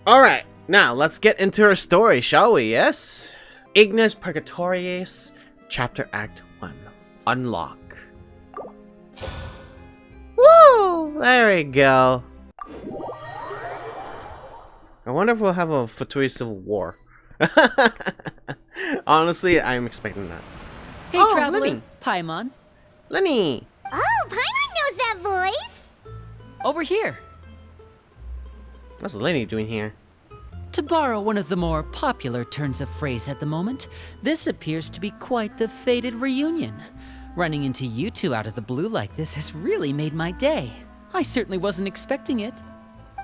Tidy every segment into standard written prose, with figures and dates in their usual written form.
Alright, now let's get into her story, shall we? Yes? Ignis Purgatorius, Chapter Act 1. Unlock. Woo! There we go. I wonder if we'll have a Fatui Civil War. Honestly, I'm expecting that. Hey, Traveler. Lenny. Paimon. Lenny! Oh, Paimon knows that voice! Over here. What's Lenny doing here? To borrow one of the more popular turns of phrase at the moment, this appears to be quite the fated reunion. Running into you two out of the blue like this has really made my day. I certainly wasn't expecting it.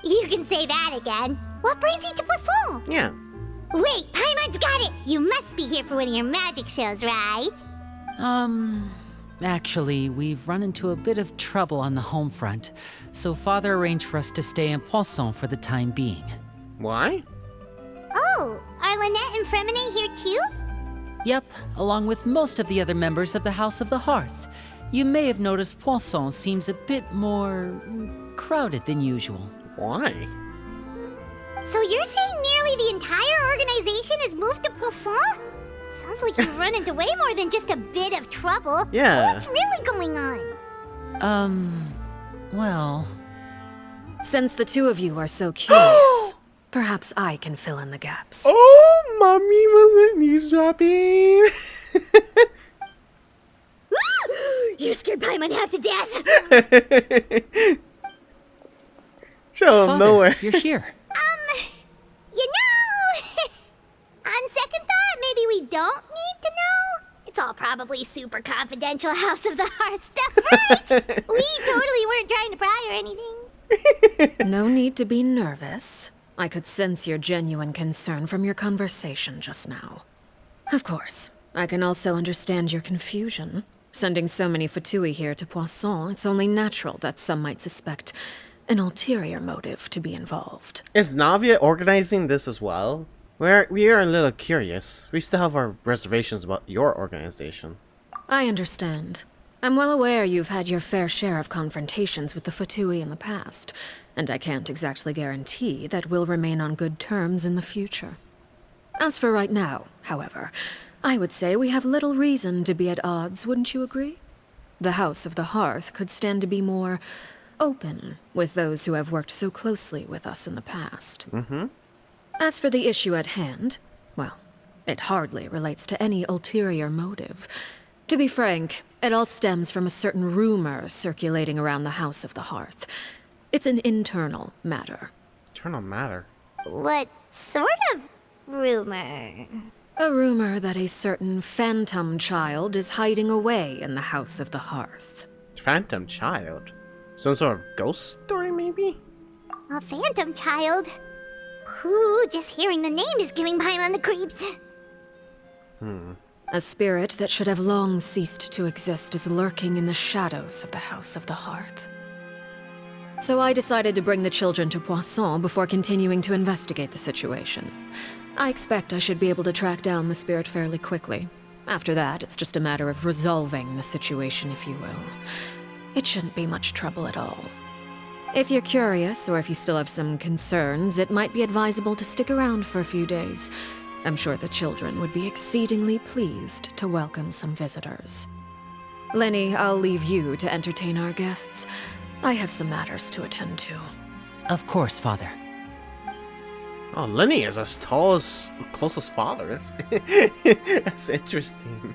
You can say that again. What brings you to Poisson? Yeah. Wait, Paimon's got it! You must be here for one of your magic shows, right? Actually, we've run into a bit of trouble on the home front, so Father arranged for us to stay in Poisson for the time being. Why? Oh, are Lynette and Fremine here too? Yep, along with most of the other members of the House of the Hearth. You may have noticed Poisson seems a bit more crowded than usual. Why? So you're saying nearly the entire organization has moved to Poisson? Sounds like you've run into way more than just a bit of trouble. Yeah. What's really going on? Well... Since the two of you are so curious, perhaps I can fill in the gaps. Oh, Mommy wasn't eavesdropping. You scared Paimon half to death! Show him Father, nowhere. you're here. You know, on second thought, maybe we don't need to know. It's all probably super confidential House of the Hearth stuff, right? We totally weren't trying to pry or anything. No need to be nervous. I could sense your genuine concern from your conversation just now. Of course, I can also understand your confusion. Sending so many Fatui here to Poisson, it's only natural that some might suspect an ulterior motive to be involved. Is Navia organizing this as well? We are a little curious. We still have our reservations about your organization. I understand. I'm well aware you've had your fair share of confrontations with the Fatui in the past, and I can't exactly guarantee that we'll remain on good terms in the future. As for right now, however, I would say we have little reason to be at odds, wouldn't you agree? The House of the Hearth could stand to be more open with those who have worked so closely with us in the past. As for the issue at hand, well, it hardly relates to any ulterior motive. To be frank, it all stems from a certain rumor circulating around the House of the Hearth. It's an internal matter. Internal matter? What sort of rumor? A rumor that a certain phantom child is hiding away in the House of the Hearth. Phantom child? Some sort of ghost story, maybe? A phantom child? Ooh, just hearing the name is giving Paimon the creeps. A spirit that should have long ceased to exist is lurking in the shadows of the House of the Hearth. So I decided to bring the children to Poisson before continuing to investigate the situation. I expect I should be able to track down the spirit fairly quickly. After that, it's just a matter of resolving the situation, if you will. It shouldn't be much trouble at all. If you're curious, or if you still have some concerns, it might be advisable to stick around for a few days. I'm sure the children would be exceedingly pleased to welcome some visitors. Lenny, I'll leave you to entertain our guests. I have some matters to attend to. Of course, Father. Oh, Lenny is as tall as closest father. That's interesting.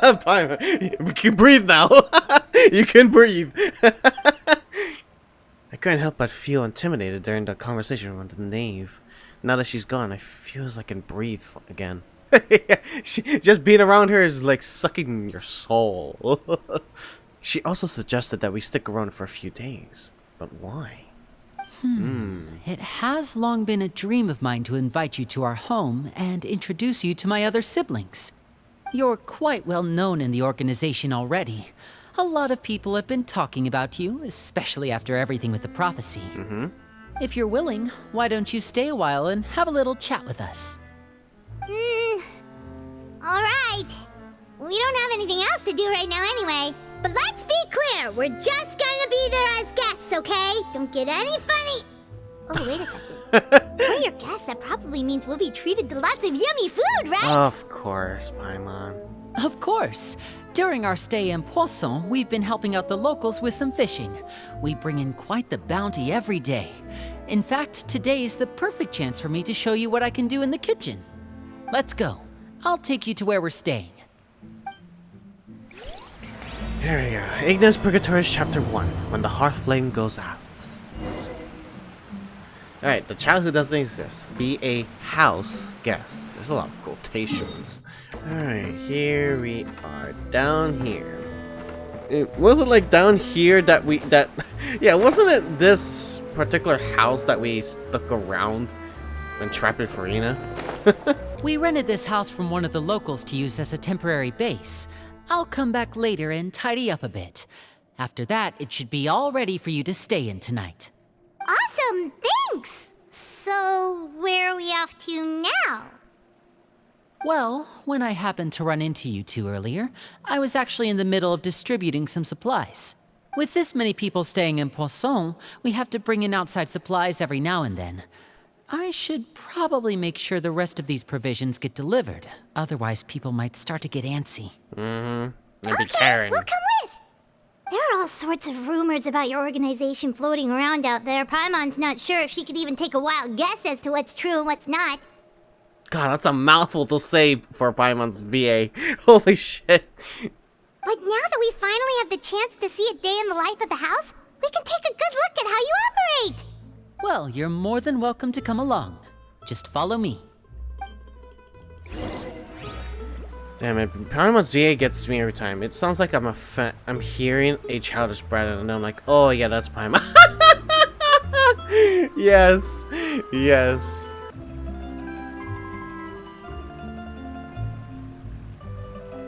You can breathe now. You can breathe. I couldn't help but feel intimidated during the conversation with the knave. Now that she's gone, I feel as I can breathe again. Just being around her is like sucking your soul. She also suggested that we stick around for a few days. But why? It has long been a dream of mine to invite you to our home and introduce you to my other siblings. You're quite well known in the organization already. A lot of people have been talking about you, especially after everything with the prophecy. If you're willing, why don't you stay a while and have a little chat with us? Alright. We don't have anything else to do right now anyway. But let's be clear, we're just gonna be there as guests, okay? Don't get any funny. Oh, wait a second. For your guests, that probably means we'll be treated to lots of yummy food, right? Of course, Paimon. Of course. During our stay in Poisson, we've been helping out the locals with some fishing. We bring in quite the bounty every day. In fact, today is the perfect chance for me to show you what I can do in the kitchen. Let's go. I'll take you to where we're staying. Here we go. Ignis Purgatoris Chapter 1. When the hearth flame goes out. Alright, the child who doesn't exist. Be a house guest. There's a lot of quotations. Alright, here we are. Down here. It wasn't like down here that yeah, wasn't it this particular house that we stuck around when trapped in Farina? We rented this house from one of the locals to use as a temporary base. I'll come back later and tidy up a bit. After that, it should be all ready for you to stay in tonight. Awesome, thanks! So, where are we off to now? Well, when I happened to run into you two earlier, I was actually in the middle of distributing some supplies. With this many people staying in Poisson, we have to bring in outside supplies every now and then. I should probably make sure the rest of these provisions get delivered, otherwise people might start to get antsy. Maybe Karen. We'll come with! There are all sorts of rumors about your organization floating around out there. Paimon's not sure if she could even take a wild guess as to what's true and what's not. God, that's a mouthful to say for Paimon's VA. Holy shit. But now that we finally have the chance to see a day in the life of the house, we can take a good look at how you operate! Well, you're more than welcome to come along. Just follow me. Damn it, Paimon's VA gets me every time. It sounds like I'm hearing a childish brat and I'm like, oh yeah, that's Paimon. Yes, yes.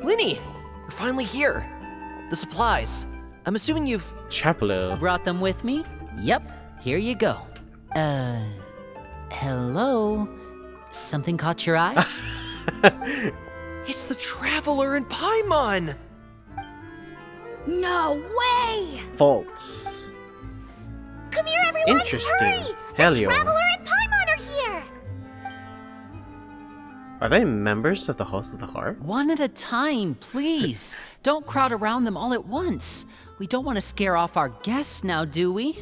Linny, you're finally here. The supplies. I'm assuming you've... Chapelo. Brought them with me? Yep, here you go. Hello? Something caught your eye? It's the Traveler and Paimon! No way! Faults. Come here, everyone! Interesting. Hurry! Helio. The Traveler and Paimon are here! Are they members of the Host of the Heart? One at a time, please. Don't crowd around them all at once. We don't want to scare off our guests now, do we?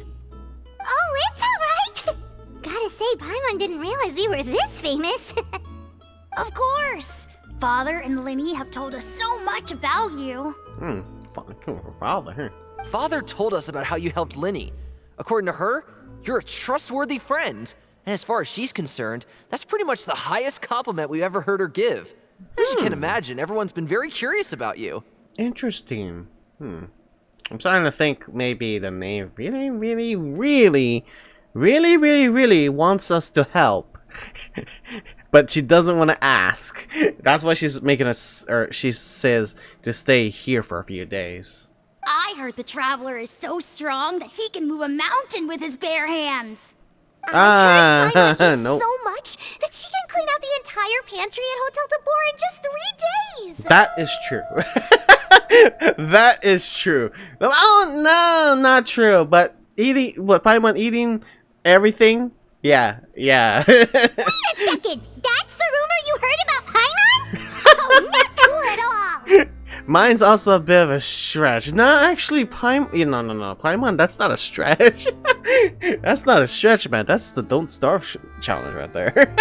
Oh, it's alright! Gotta say, Paimon didn't realize we were this famous. Of course! Father and Linny have told us so much about you. Father. Father told us about how you helped Linny. According to her, you're a trustworthy friend. And as far as she's concerned, that's pretty much the highest compliment we've ever heard her give. As you can imagine, everyone's been very curious about you. Interesting. I'm starting to think maybe the knave really wants us to help. But she doesn't want to ask. That's why she's making us, or she says to stay here for a few days. I heard the Traveler is so strong that he can move a mountain with his bare hands. I heard Paimon eats nope. so much that she can clean out the entire pantry at Hotel de Boer in just 3 days! That is true. That is true. Oh, no, not true. But Paimon eating everything? Yeah. Wait a second! That's the rumor you heard about Paimon? Oh, not cool at all! Mine's also a bit of a stretch. No, actually, no. Paimon, that's not a stretch. That's not a stretch, man. That's the Don't Starve challenge right there.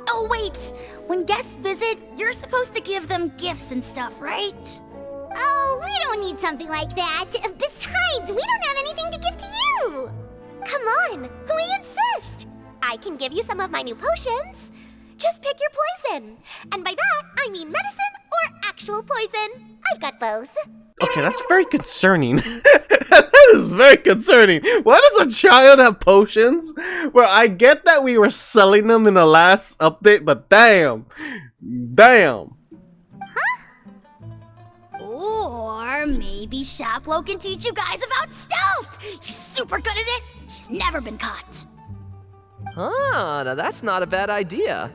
Oh, wait! When guests visit, you're supposed to give them gifts and stuff, right? Oh, we don't need something like that. Besides, we don't have anything to give to you! Come on, we insist! I can give you some of my new potions. Just pick your poison. And by that, I mean medicine or actual poison. I've got both. Okay, that's very concerning. That is very concerning. Why does a child have potions? Well, I get that we were selling them in the last update, but damn. Or maybe Shaplo can teach you guys about stealth! He's super good at it! He's never been caught! Ah, now that's not a bad idea.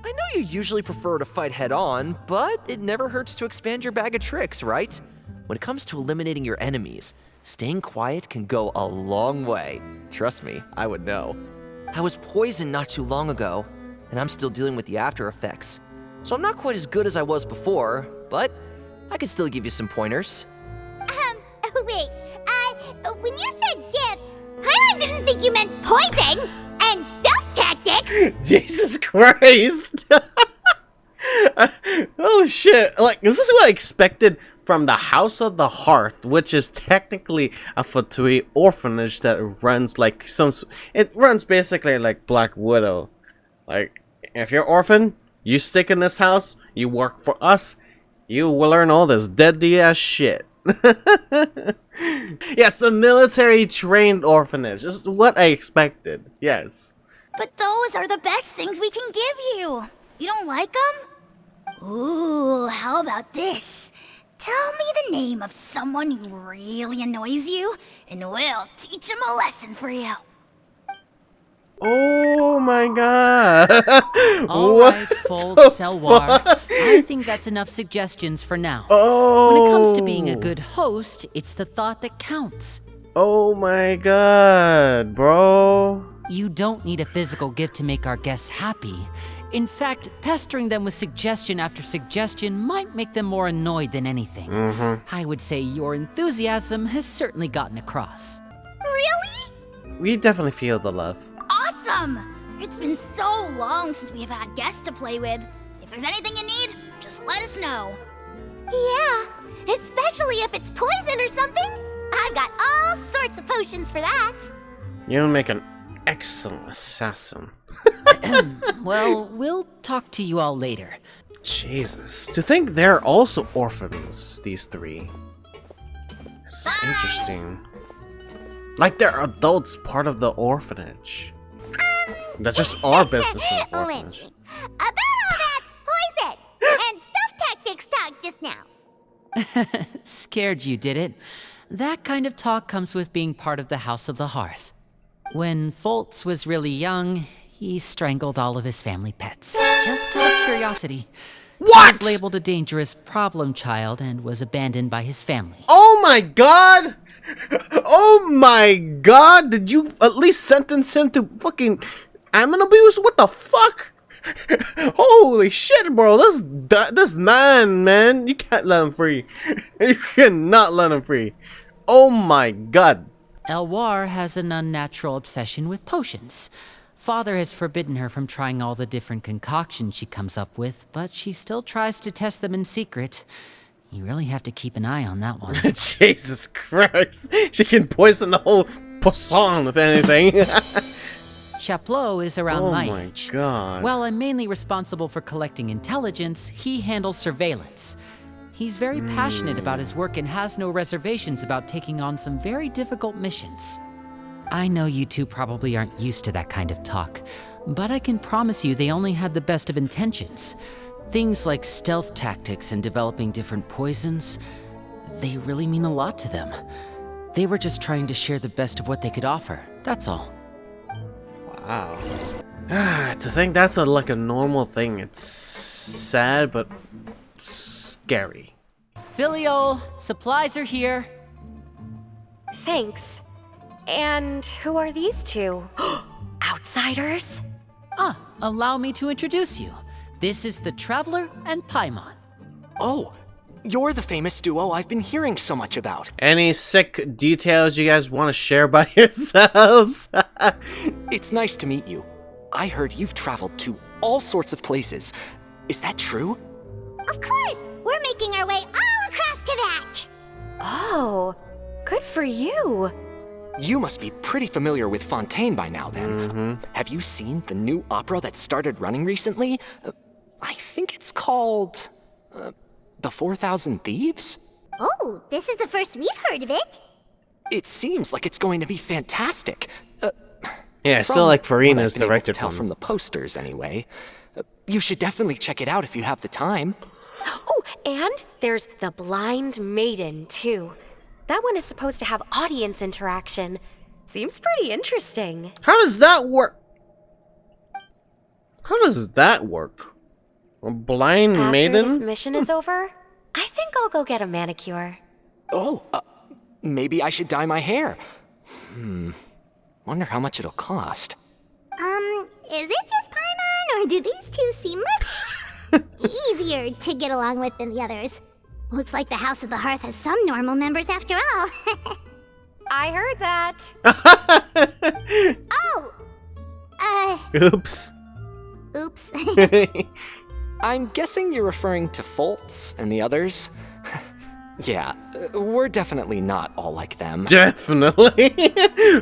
I know you usually prefer to fight head-on, but it never hurts to expand your bag of tricks, right? When it comes to eliminating your enemies, staying quiet can go a long way. Trust me, I would know. I was poisoned not too long ago, and I'm still dealing with the after effects. So I'm not quite as good as I was before, but I can still give you some pointers. Wait, when you said gifts, I didn't think you meant poison and stealth tactics. Jesus Christ! Oh shit! Like, this is what I expected from the House of the Hearth, which is technically a Fatui orphanage that runs like it runs basically like Black Widow. Like, if you're orphan, you stick in this house, you work for us, you will learn all this deadly ass shit. Yeah, it's a military trained orphanage. This is what I expected. Yes. But those are the best things we can give you. You don't like them? Ooh, how about this? Tell me the name of someone who really annoys you, and we'll teach him a lesson for you. Oh my god. Alright, Fold Selwar. I think that's enough suggestions for now. Oh. When it comes to being a good host, it's the thought that counts. Oh my god, bro. You don't need a physical gift to make our guests happy. In fact, pestering them with suggestion after suggestion might make them more annoyed than anything. I would say your enthusiasm has certainly gotten across. Really? We definitely feel the love. Awesome! It's been so long since we have had guests to play with. If there's anything you need, just let us know. Yeah, especially if it's poison or something. I've got all sorts of potions for that. You make an excellent assassin. Well, we'll talk to you all later. Jesus. To think they're also orphans, these three. It's so interesting. Like they're adults part of the orphanage. That's just our business in the orphanage. About all that poison and stealth tactics talk just now. Scared you, did it? That kind of talk comes with being part of the House of the Hearth. When Foltz was really young, he strangled all of his family pets. Just out of curiosity. What? He was labeled a dangerous problem child and was abandoned by his family. Oh my god! Oh my god! Did you at least sentence him to fucking animal abuse? What the fuck? Holy shit, bro! This man, you can't let him free. You cannot let him free. Oh my god! Elwar has an unnatural obsession with potions. Father has forbidden her from trying all the different concoctions she comes up with, but she still tries to test them in secret. You really have to keep an eye on that one. Jesus Christ! She can poison the whole poisson, if anything. Chaplot is around my age. God. While I'm mainly responsible for collecting intelligence, he handles surveillance. He's very passionate about his work and has no reservations about taking on some very difficult missions. I know you two probably aren't used to that kind of talk, but I can promise you they only had the best of intentions. Things like stealth tactics and developing different poisons, they really mean a lot to them. They were just trying to share the best of what they could offer, that's all. Wow. To think that's like a normal thing. It's sad, but scary. Filio, supplies are here. Thanks. And who are these two? Outsiders? Allow me to introduce you. This is the Traveler and Paimon. Oh, you're the famous duo I've been hearing so much about. Any sick details you guys want to share by yourselves? It's nice to meet you. I heard you've traveled to all sorts of places. Is that true? Of course, we're making our way all across to that. Oh, good for you. You must be pretty familiar with Fontaine by now, then. Have you seen the new opera that started running recently? I think it's called... The 4,000 Thieves? Oh, this is the first we've heard of it. It seems like it's going to be fantastic. Yeah, I still like Farina's directed directed tell from the posters, anyway. You should definitely check it out if you have the time. Oh, and there's The Blind Maiden, too. That one is supposed to have audience interaction. Seems pretty interesting. How does that work? How does that work? A blind After maiden? this mission is over, I think I'll go get a manicure. Oh, maybe I should dye my hair. Wonder how much it'll cost. Is it just Paimon, or do these two seem much easier to get along with than the others? Looks like the House of the Hearth has some normal members after all. I heard that. Oh! Oops. Oops. I'm guessing you're referring to Foltz and the others. Yeah, we're definitely not all like them. Definitely.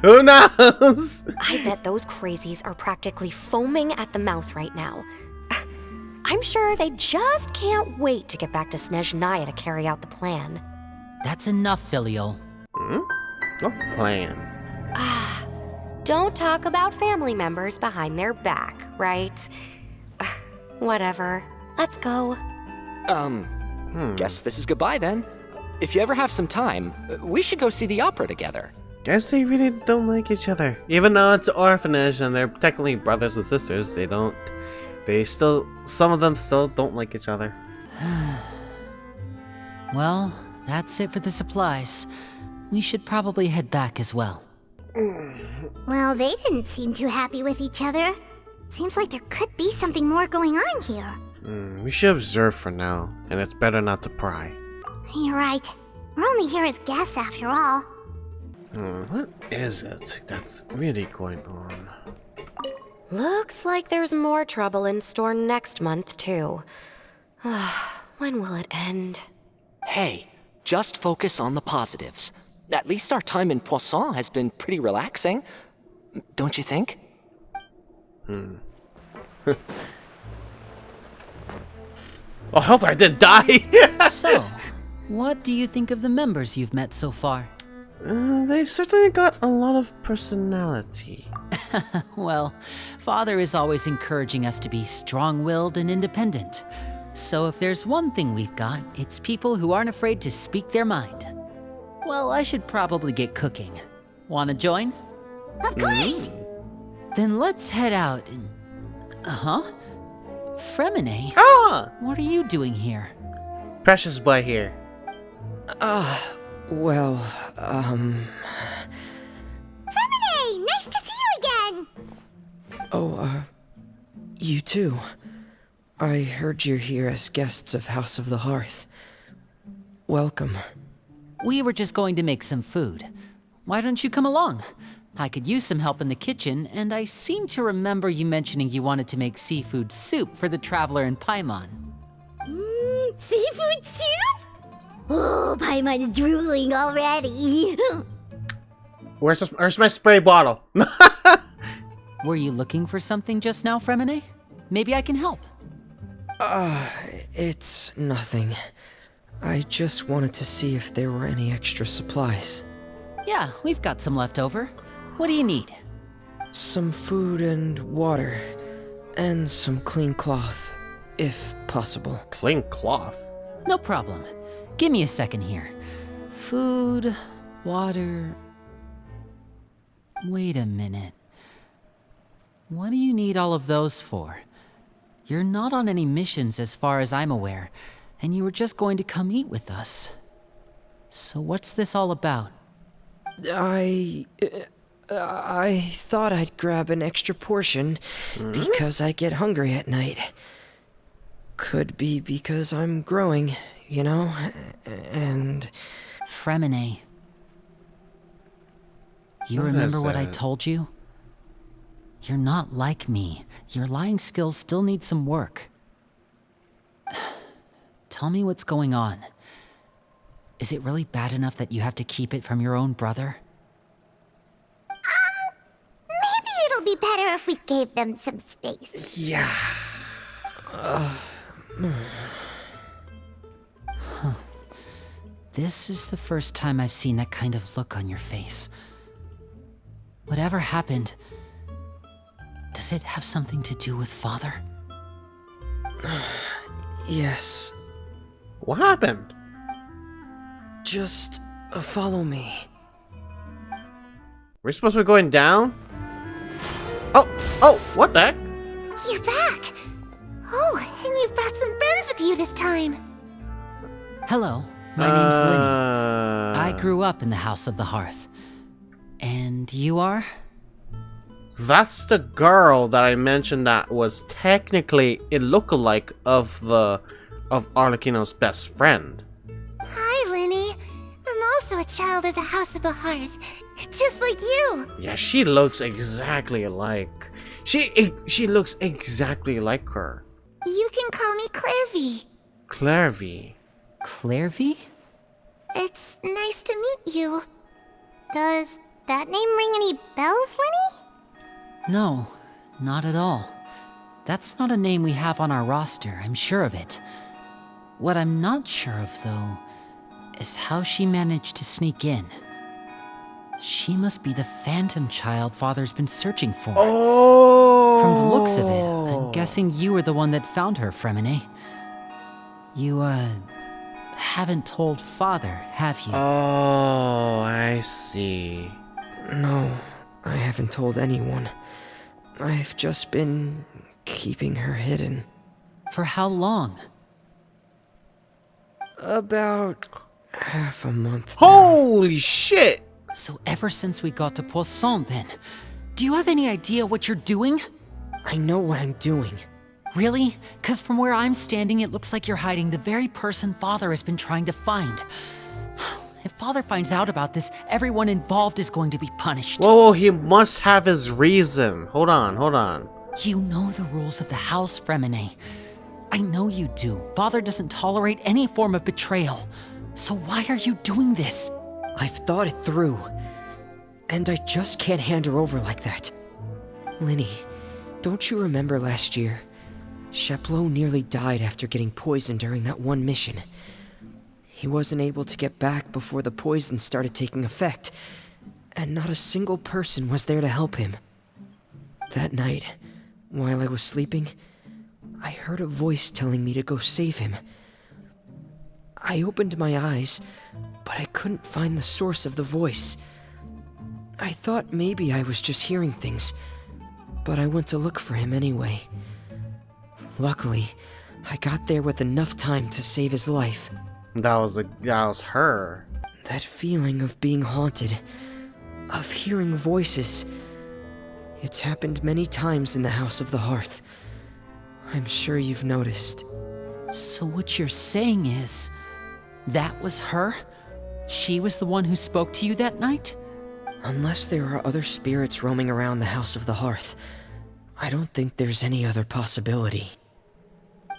Who knows? I bet those crazies are practically foaming at the mouth right now. I'm sure they just can't wait to get back to Snezhnaya to carry out the plan. That's enough, Filial. What plan? Don't talk about family members behind their back, right? Whatever. Let's go. Guess this is goodbye then. If you ever have some time, we should go see the opera together. Guess they really don't like each other. Even though it's an orphanage and they're technically brothers and sisters, some of them still don't like each other. Well, that's it for the supplies. We should probably head back as well. Well, they didn't seem too happy with each other. Seems like there could be something more going on here. We should observe for now, and it's better not to pry. You're right. We're only here as guests after all. What is it that's really going on? Looks like there's more trouble in store next month, too. When will it end? Hey, just focus on the positives. At least our time in Poisson has been pretty relaxing. Don't you think? I hope I didn't die! So, what do you think of the members you've met so far? They certainly got a lot of personality. Well, Father is always encouraging us to be strong-willed and independent. So if there's one thing we've got, it's people who aren't afraid to speak their mind. Well, I should probably get cooking. Wanna join? Of course! Then let's head out and... Fremine? Ah! What are you doing here? Precious boy here. Well, Hey, nice to see you again! you too. I heard you're here as guests of House of the Hearth. Welcome. We were just going to make some food. Why don't you come along? I could use some help in the kitchen, and I seem to remember you mentioning you wanted to make seafood soup for the traveler in Paimon. Seafood soup? Oh, Paimon's drooling already. Where's my spray bottle? Were you looking for something just now, Fremine? Maybe I can help. It's nothing. I just wanted to see if there were any extra supplies. Yeah, we've got some left over. What do you need? Some food and water. And some clean cloth, if possible. Clean cloth? No problem. Give me a second here. Food, water... Wait a minute. What do you need all of those for? You're not on any missions as far as I'm aware, and you were just going to come eat with us. So what's this all about? I thought I'd grab an extra portion because I get hungry at night. Could be because I'm growing, you know, and... Fremine. You What remember is what I that? told you? You're not like me. Your lying skills still need some work. Tell me what's going on. Is it really bad enough that you have to keep it from your own brother? Maybe it'll be better if we gave them some space. Yeah. This is the first time I've seen that kind of look on your face. Whatever happened, does it have something to do with Father? Yes. What happened? Just follow me. We're supposed to be going down? Oh, what the heck? You're back! Oh, and you've brought some friends with you this time. Hello, My name's Linny. I grew up in the House of the Hearth. And you are? That's the girl that I mentioned that was technically a lookalike of Arlecchino's best friend. Hi, Linny. I'm also a child of the House of the Hearth, just like you. Yeah, she looks exactly alike. She looks exactly like her. You can call me Clervie. Clervie. Clervie? It's nice to meet you. Does that name ring any bells, Linny? No, not at all. That's not a name we have on our roster, I'm sure of it. What I'm not sure of, though, is how she managed to sneak in. She must be the phantom child Father's been searching for. Oh! From the looks of it, I'm guessing you were the one that found her, Fremine. You, haven't told Father, have you? Oh, I see. No, I haven't told anyone. I've just been keeping her hidden. For how long? About half a month now. Holy shit! So ever since we got to Poisson, then. Do you have any idea what you're doing? I know what I'm doing. Really? 'Cause from where I'm standing, it looks like you're hiding the very person Father has been trying to find. If Father finds out about this, everyone involved is going to be punished. Whoa, he must have his reason. Hold on. You know the rules of the house, Fremine. I know you do. Father doesn't tolerate any form of betrayal. So why are you doing this? I've thought it through. And I just can't hand her over like that. Linny, don't you remember last year? Chaplot nearly died after getting poisoned during that one mission. He wasn't able to get back before the poison started taking effect, and not a single person was there to help him. That night, while I was sleeping, I heard a voice telling me to go save him. I opened my eyes, but I couldn't find the source of the voice. I thought maybe I was just hearing things, but I went to look for him anyway. Luckily, I got there with enough time to save his life. That was her. That feeling of being haunted, of hearing voices, it's happened many times in the House of the Hearth. I'm sure you've noticed. So what you're saying is, that was her? She was the one who spoke to you that night? Unless there are other spirits roaming around the House of the Hearth, I don't think there's any other possibility.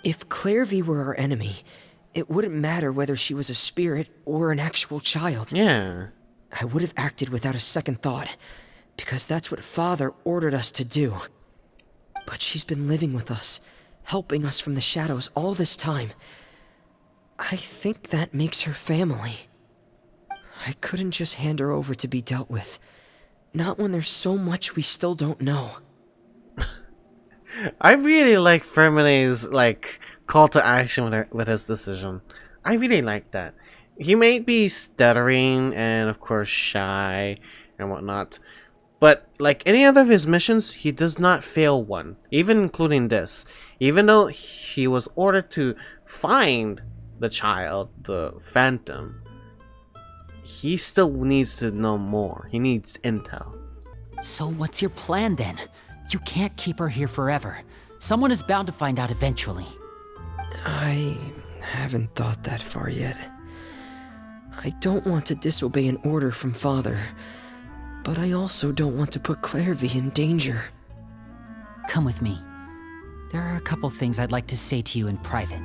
If Clervie were our enemy, it wouldn't matter whether she was a spirit or an actual child. Yeah. I would have acted without a second thought, because that's what Father ordered us to do. But she's been living with us, helping us from the shadows all this time. I think that makes her family. I couldn't just hand her over to be dealt with. Not when there's so much we still don't know. I really like Fermine's call to action with his decision. I really like that. He may be stuttering and of course shy and whatnot, but like any other of his missions, he does not fail one, even including this. Even though he was ordered to find the child, the Phantom, he still needs to know more. He needs intel. So what's your plan then? You can't keep her here forever. Someone is bound to find out eventually. I haven't thought that far yet. I don't want to disobey an order from Father, but I also don't want to put Clervie in danger. Come with me. There are a couple things I'd like to say to you in private.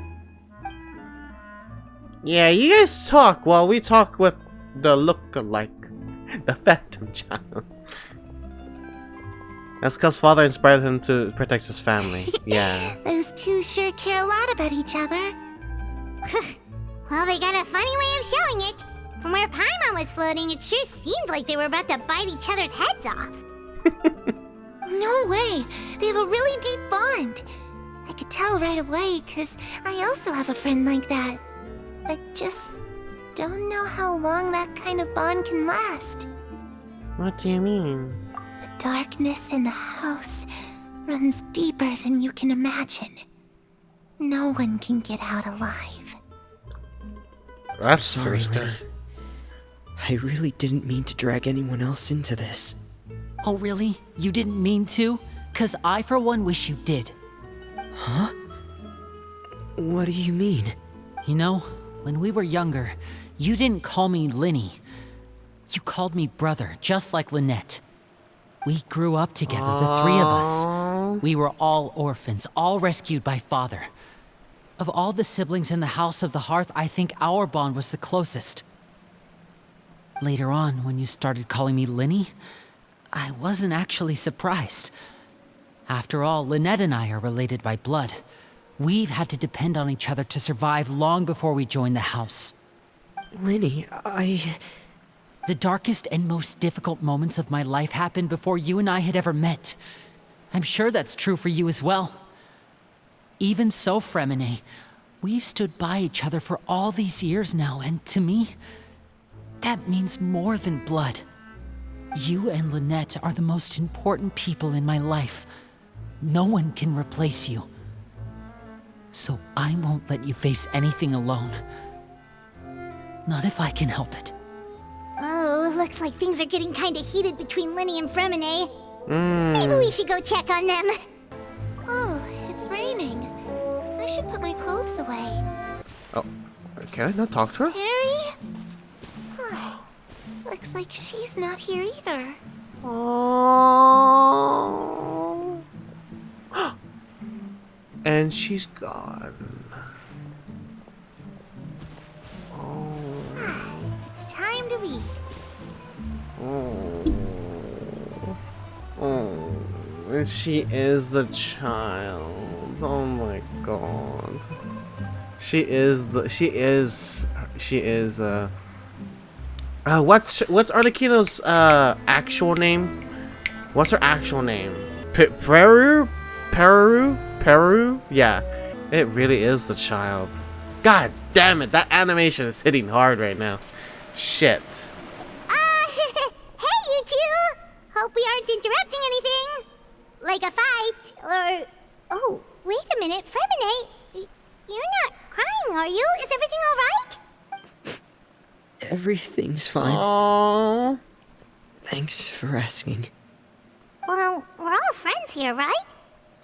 Yeah, you guys talk while we talk with the look-alike, the Phantom Child. That's because Father inspired him to protect his family. Yeah. Those two sure care a lot about each other. Well, they got a funny way of showing it. From where Paimon was floating, it sure seemed like they were about to bite each other's heads off. No way! They have a really deep bond. I could tell right away, because I also have a friend like that. I just don't know how long that kind of bond can last. What do you mean? The darkness in the house runs deeper than you can imagine. No one can get out alive. That's Sorry, sinister. Lenny. I really didn't mean to drag anyone else into this. Oh, really? You didn't mean to? 'Cause I, for one, wish you did. Huh? What do you mean? You know, when we were younger, you didn't call me Linny. You called me brother, just like Lynette. We grew up together, the three of us. We were all orphans, all rescued by father. Of all the siblings in the House of the Hearth, I think our bond was the closest. Later on, when you started calling me Linny, I wasn't actually surprised. After all, Lynette and I are related by blood. We've had to depend on each other to survive long before we joined the house. Lenny, The darkest and most difficult moments of my life happened before you and I had ever met. I'm sure that's true for you as well. Even so, Fremine, we've stood by each other for all these years now, and to me, that means more than blood. You and Lynette are the most important people in my life. No one can replace you. So I won't let you face anything alone. Not if I can help it. Oh, looks like things are getting kinda heated between Linny and Fremine. Maybe we should go check on them. Oh, it's raining. I should put my clothes away. Oh, can I not talk to her? Harry? Huh. Looks like she's not here either. Oh. And she's gone. It's time to eat. And she is the child. Oh my god. She is what's Arlecchino's actual name? What's her actual name? Peru? Yeah. It really is the child. God damn it, that animation is hitting hard right now. Shit. Hey, you two! Hope we aren't interrupting anything. Like a fight, or... Oh, wait a minute, Fremine. You're not crying, are you? Is everything alright? Everything's fine. Aww. Thanks for asking. Well, we're all friends here, right?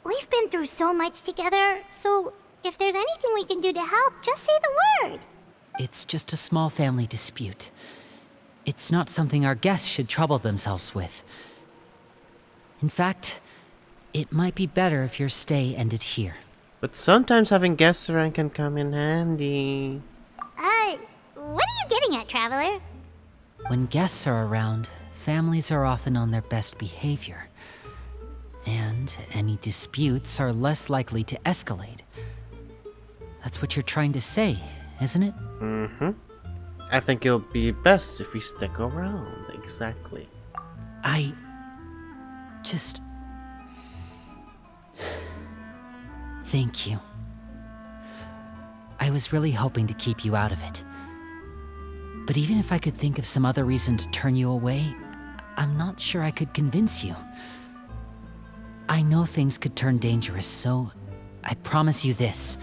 We've been through so much together, so if there's anything we can do to help, just say the word. It's just a small family dispute. It's not something our guests should trouble themselves with. In fact, it might be better if your stay ended here. But sometimes having guests around can come in handy. What are you getting at, Traveler? When guests are around, families are often on their best behavior. And any disputes are less likely to escalate. That's what you're trying to say, isn't it? Mm-hmm. I think it'll be best if we stick around. Exactly. I... just... Thank you. I was really hoping to keep you out of it. But even if I could think of some other reason to turn you away, I'm not sure I could convince you. I know things could turn dangerous, so I promise you this.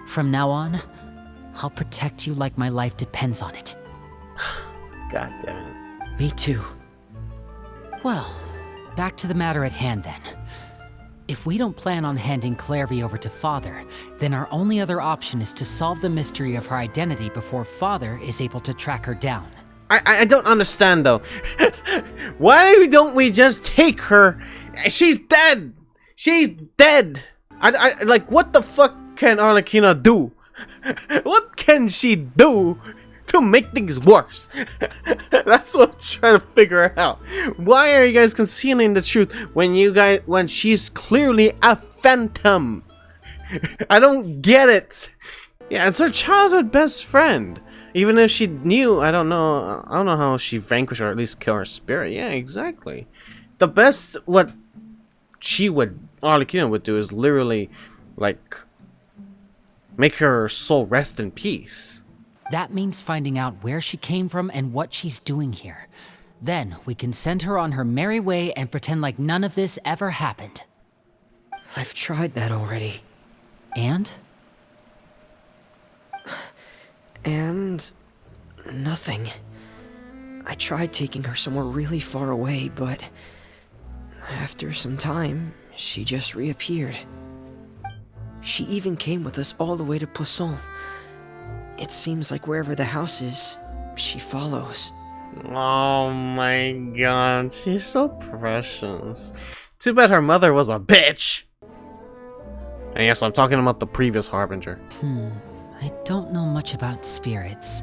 From now on, I'll protect you like my life depends on it. God damn it. Me too. Well, back to the matter at hand then. If we don't plan on handing Clervie over to Father, then our only other option is to solve the mystery of her identity before Father is able to track her down. I don't understand though. Why don't we just take her? She's dead! She's dead! I like, what the fuck can Arlecchino do? What can she do to make things worse? That's what I'm trying to figure out. Why are you guys concealing the truth when she's clearly a phantom? I don't get it. Yeah, it's her childhood best friend. Even if she knew, I don't know how she vanquished or at least kill her spirit. Yeah, exactly. The best what Arlecchino would do is literally, like, make her soul rest in peace. That means finding out where she came from and what she's doing here. Then we can send her on her merry way and pretend like none of this ever happened. I've tried that already. And? And nothing. I tried taking her somewhere really far away, but after some time, she just reappeared. She even came with us all the way to Poisson. It seems like wherever the house is, she follows. Oh my god, she's so precious. Too bad her mother was a bitch. And yes, I'm talking about the previous Harbinger. I don't know much about spirits.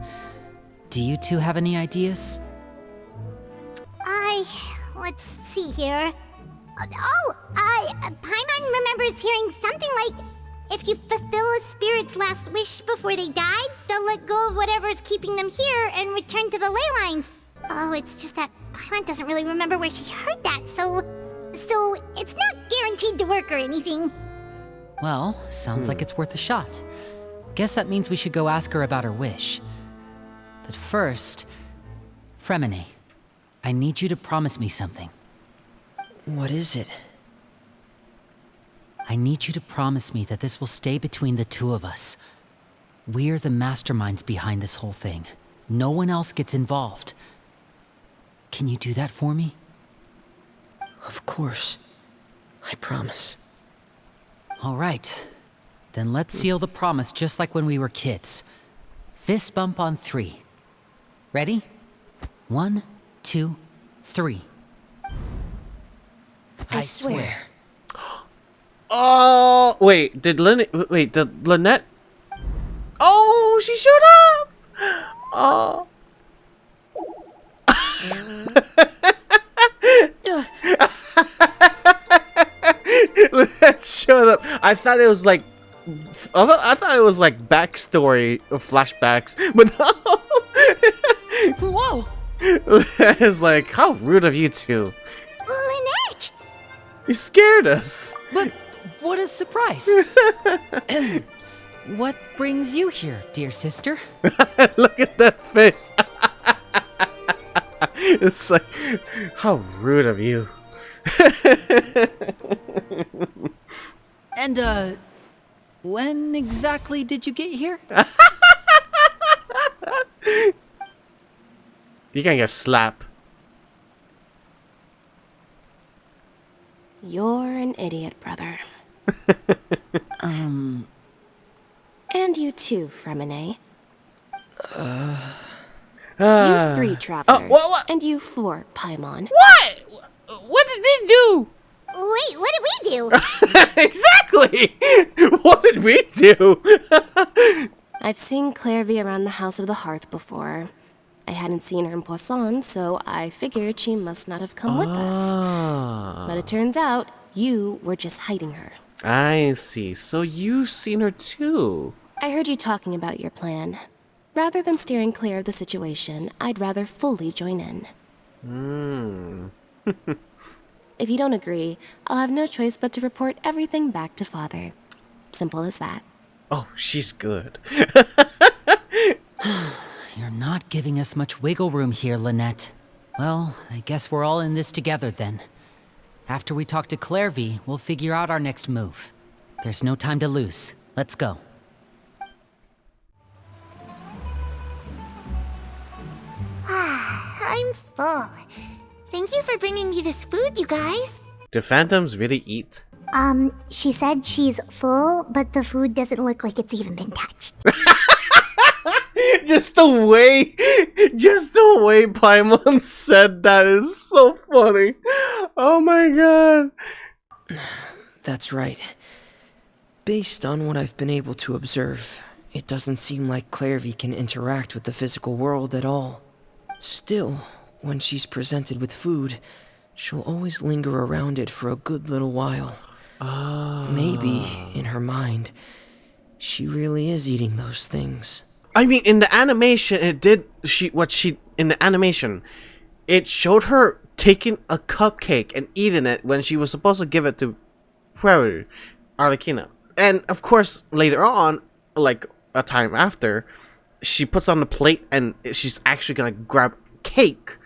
Do you two have any ideas? Let's see here. Paimon remembers hearing something like, if you fulfill a spirit's last wish before they died, they'll let go of whatever's keeping them here and return to the ley lines. Oh, it's just that Paimon doesn't really remember where she heard that, so it's not guaranteed to work or anything. Well, sounds like it's worth a shot. Guess that means we should go ask her about her wish. But first, Fremine, I need you to promise me something. What is it? I need you to promise me that this will stay between the two of us. We're the masterminds behind this whole thing. No one else gets involved. Can you do that for me? Of course. I promise. All right. Then let's seal the promise just like when we were kids. Fist bump on 3. Ready? 1, 2, 3. I swear. Oh, wait, did Lynette? Oh, she showed up! Oh. Lynette showed up. I thought it was like backstory of flashbacks, but no. Whoa! It's like, how rude of you two. Lynette! You scared us. But what a surprise! What brings you here, dear sister? Look at that face. It's like, how rude of you. And, when exactly did you get here? You can get slapped. You're an idiot, brother. And you too, Fremine. You 3 travelers. what? And you 4, Paimon. What? What did we do? Wait, what did we do? Exactly! What did we do? I've seen Clervie around the House of the Hearth before. I hadn't seen her in Poisson, so I figured she must not have come with us. But it turns out you were just hiding her. I see. So you've seen her too. I heard you talking about your plan. Rather than steering clear of the situation, I'd rather fully join in. If you don't agree, I'll have no choice but to report everything back to Father. Simple as that. Oh, she's good. You're not giving us much wiggle room here, Lynette. Well, I guess we're all in this together then. After we talk to Clervie, we'll figure out our next move. There's no time to lose. Let's go. I'm full. Thank you for bringing me this food, you guys. Do phantoms really eat? She said she's full, but the food doesn't look like it's even been touched. Just the way Paimon said that is so funny. Oh my god. That's right. Based on what I've been able to observe, it doesn't seem like Clervie can interact with the physical world at all. Still, when she's presented with food, she'll always linger around it for a good little while. Maybe, in her mind, she really is eating those things. I mean, in the animation, it showed her taking a cupcake and eating it when she was supposed to give it to Arlecchino. And of course, later on, like a time after, she puts on the plate and she's actually gonna grab cake.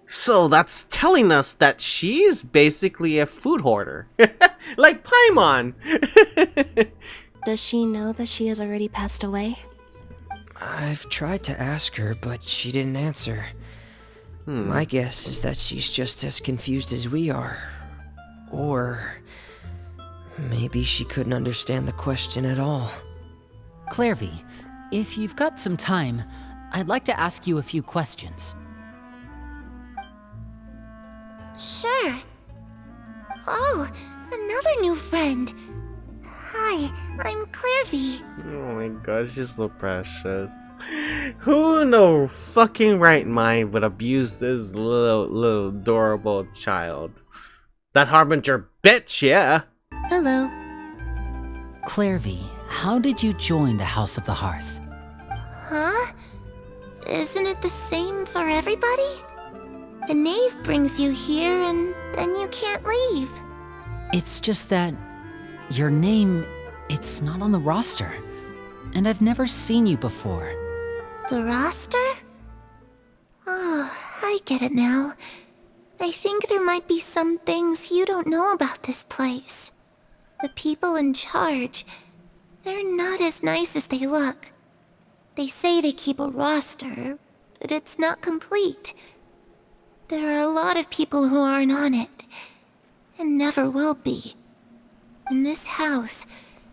So that's telling us that she's basically a food hoarder. Like Paimon. Does she know that she has already passed away? I've tried to ask her, but she didn't answer. My guess is that she's just as confused as we are. Or maybe she couldn't understand the question at all. Clervie, if you've got some time, I'd like to ask you a few questions. Sure. Oh, another new friend. Hi, I'm Clervie. Oh my gosh, you're so precious. Who in the fucking right mind would abuse this little adorable child? That harbinger bitch, yeah. Hello. Clervie, how did you join the House of the Hearth? Huh? Isn't it the same for everybody? The knave brings you here and then you can't leave. It's just that your name, it's not on the roster. And I've never seen you before. The roster? Oh, I get it now. I think there might be some things you don't know about this place. The people in charge, they're not as nice as they look. They say they keep a roster, but it's not complete. There are a lot of people who aren't on it, and never will be. In this house,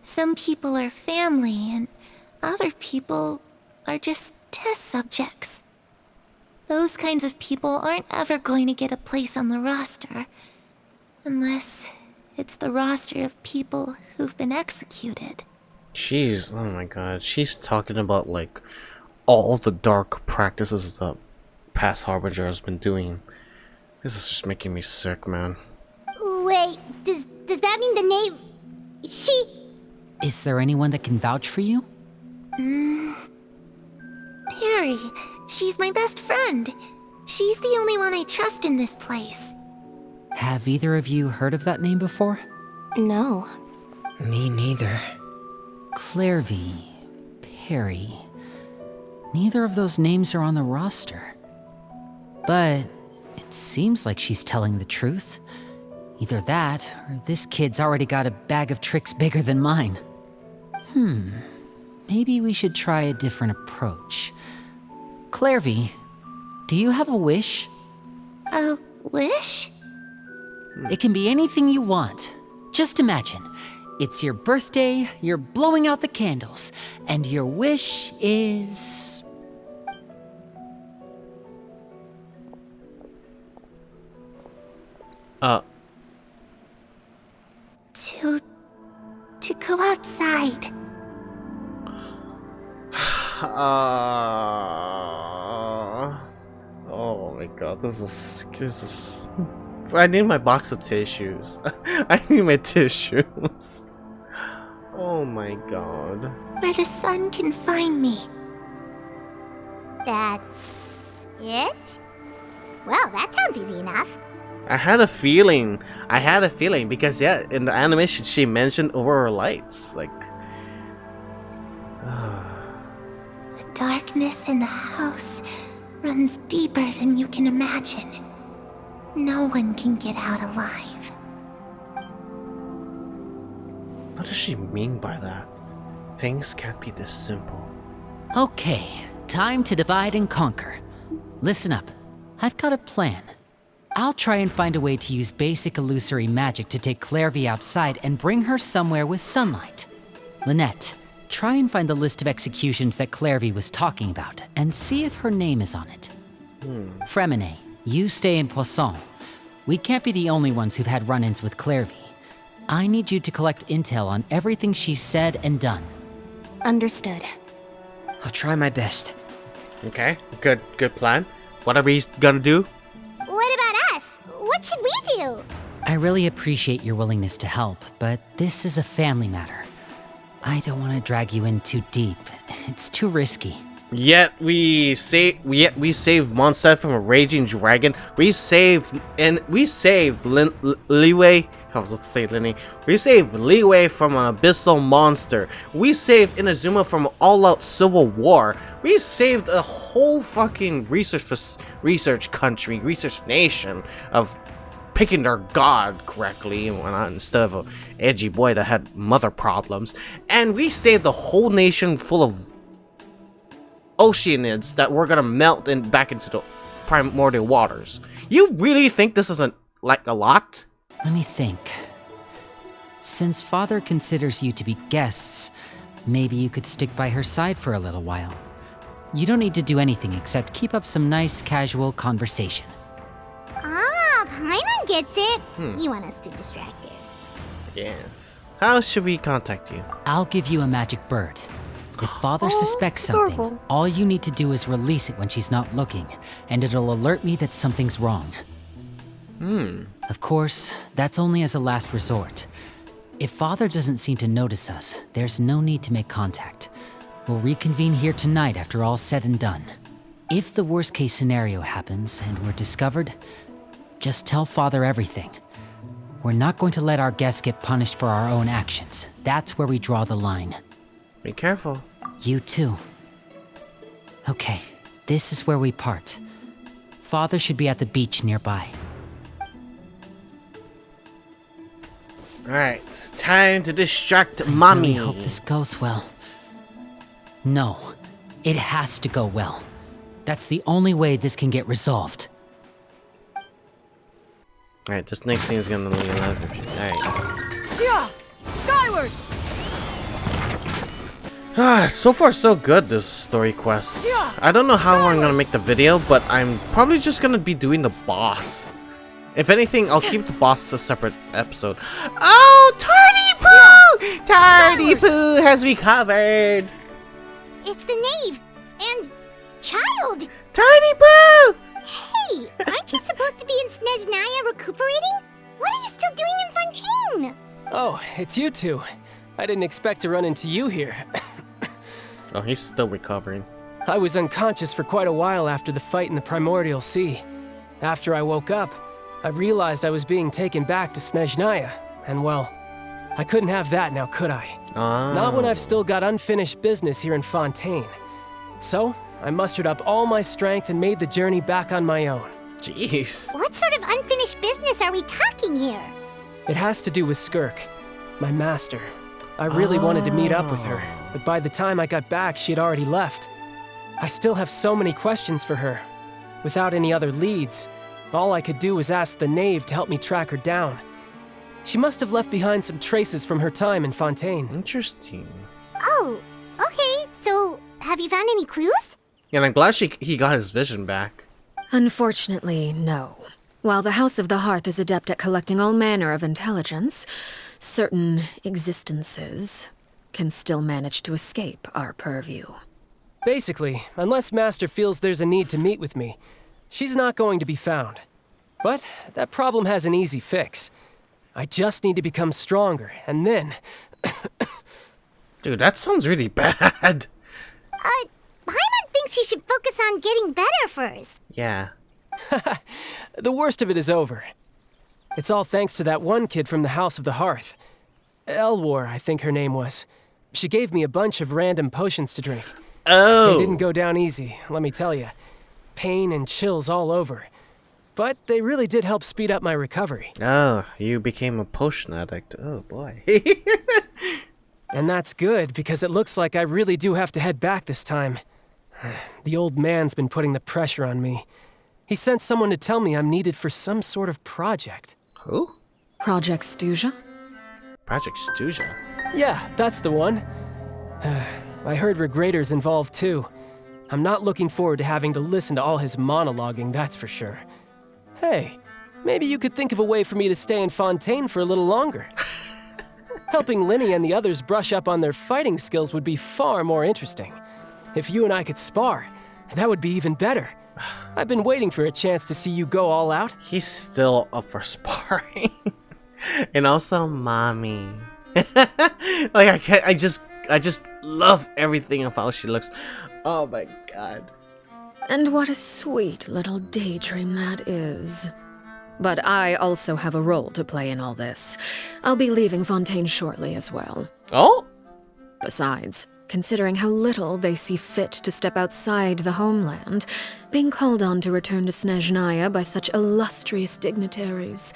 some people are family, and other people are just test subjects. Those kinds of people aren't ever going to get a place on the roster, unless it's the roster of people who've been executed. Jeez, oh my god, she's talking about like all the dark practices the past harbinger has been doing. This is just making me sick, man. Wait, does that mean the knave... She... Is there anyone that can vouch for you? Perry, she's my best friend. She's the only one I trust in this place. Have either of you heard of that name before? No. Me neither. Clervie, Perry. Neither of those names are on the roster. But it seems like she's telling the truth. Either that, or this kid's already got a bag of tricks bigger than mine. Maybe we should try a different approach. Clervie, do you have a wish? A wish? It can be anything you want. Just imagine, it's your birthday, you're blowing out the candles, and your wish is... To go outside. Oh my god, this is... I need my box of tissues. I need my tissues. Oh my god. Where the sun can find me. That's... it? Well, that sounds easy enough. I had a feeling because yeah, in the animation she mentioned Aurora lights, like... The darkness in the house runs deeper than you can imagine. No one can get out alive. What does she mean by that? Things can't be this simple. Okay, time to divide and conquer. Listen up, I've got a plan. I'll try and find a way to use basic illusory magic to take Clervie outside and bring her somewhere with sunlight. Lynette, try and find the list of executions that Clervie was talking about and see if her name is on it. Fremine, you stay in Poisson. We can't be the only ones who've had run-ins with Clervie. I need you to collect intel on everything she's said and done. Understood. I'll try my best. Okay, good plan. What are we gonna do? What about us? What should we do? I really appreciate your willingness to help, but this is a family matter. I don't want to drag you in too deep. It's too risky. Yet we saved Mondstadt from a raging dragon. We saved Leeway. I was about to say Lenny. We saved Leeway from an abyssal monster. We saved Inazuma from an all-out civil war. We saved a whole fucking research country, research nation of picking their god correctly and whatnot instead of an edgy boy that had mother problems. And we saved the whole nation full of oceanids that we're gonna melt back into the primordial waters. You really think this isn't, like, a lot? Let me think. Since Father considers you to be guests, maybe you could stick by her side for a little while. You don't need to do anything except keep up some nice, casual conversation. Ah, Paimon gets it. You want us to distract her. Yes. How should we contact you? I'll give you a magic bird. If Father suspects something, all you need to do is release it when she's not looking, and it'll alert me that something's wrong. Of course, that's only as a last resort. If Father doesn't seem to notice us, there's no need to make contact. We'll reconvene here tonight after all's said and done. If the worst case scenario happens and we're discovered, just tell Father everything. We're not going to let our guests get punished for our own actions. That's where we draw the line. Be careful. You too. Okay, this is where we part. Father should be at the beach nearby. Alright, time to distract I mommy. really hope this goes well. No, it has to go well. That's the only way this can get resolved. Alright, this next scene is gonna be 11. Alright. Yeah! Skyward! So far so good, this story quest. I don't know how I'm gonna make the video, but I'm probably just gonna be doing the boss. If anything, I'll keep the boss a separate episode. Oh, Tardy Poo! Tardy Poo has recovered! It's the knave and Childe. Tardy Poo! Hey, aren't you supposed to be in Snezhnaya recuperating? What are you still doing in Fontaine? Oh, it's you two. I didn't expect to run into you here. Oh, he's still recovering. I was unconscious for quite a while after the fight in the Primordial Sea. After I woke up, I realized I was being taken back to Snezhnaya, and well, I couldn't have that now, could I? Not when I've still got unfinished business here in Fontaine. So, I mustered up all my strength and made the journey back on my own. Jeez. What sort of unfinished business are we talking here? It has to do with Skirk, my master. I really wanted to meet up with her, but by the time I got back, she'd already left. I still have so many questions for her. Without any other leads, all I could do was ask the knave to help me track her down. She must have left behind some traces from her time in Fontaine. Interesting. Oh, okay, so have you found any clues? And I'm glad he got his vision back. Unfortunately, no. While the House of the Hearth is adept at collecting all manner of intelligence, certain existences can still manage to escape our purview. Basically, unless Master feels there's a need to meet with me, she's not going to be found. But that problem has an easy fix. I just need to become stronger, and then... Dude, that sounds really bad. Paimon thinks you should focus on getting better first. Yeah. The worst of it is over. It's all thanks to that one kid from the House of the Hearth. Elwar, I think her name was. She gave me a bunch of random potions to drink. Oh. They didn't go down easy, let me tell you. Pain and chills all over. But they really did help speed up my recovery. Oh, you became a potion addict. Oh, boy. And that's good, because it looks like I really do have to head back this time. The old man's been putting the pressure on me. He sent someone to tell me I'm needed for some sort of project. Who? Project Stuja? Project Stuja. Yeah, that's the one. I heard Regrator's involved too. I'm not looking forward to having to listen to all his monologuing, that's for sure. Hey, maybe you could think of a way for me to stay in Fontaine for a little longer. Helping Linny and the others brush up on their fighting skills would be far more interesting. If you and I could spar, that would be even better. I've been waiting for a chance to see you go all out. He's still up for sparring. And also mommy. Like I just love everything of how she looks. Oh my god. And what a sweet little daydream that is. But I also have a role to play in all this. I'll be leaving Fontaine shortly as well. Oh? Besides, considering how little they see fit to step outside the homeland, being called on to return to Snezhnaya by such illustrious dignitaries,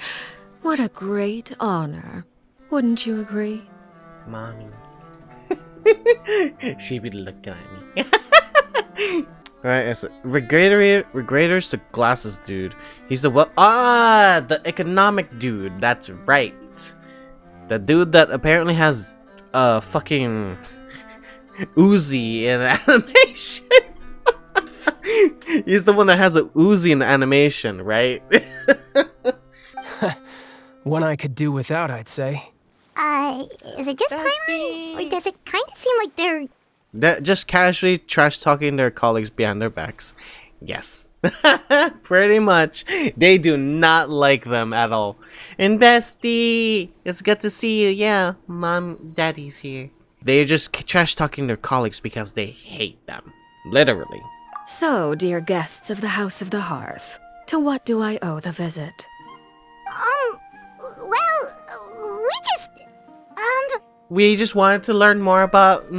what a great honor. Wouldn't you agree? Mommy. She be looking at me. Alright, it's Regraders to Glasses dude. He's the economic dude. That's right. The dude that apparently has fucking Uzi in animation. He's the one that has a Uzi in animation, right? One I could do without, I'd say. Is it just Paimon? Or does it kind of seem like They're just casually trash talking their colleagues behind their backs. Yes. Pretty much. They do not like them at all. And Bestie, it's good to see you. Yeah, Mom, Daddy's here. They're just trash talking their colleagues because they hate them. Literally. So, dear guests of the House of the Hearth, to what do I owe the visit? We just wanted to learn more about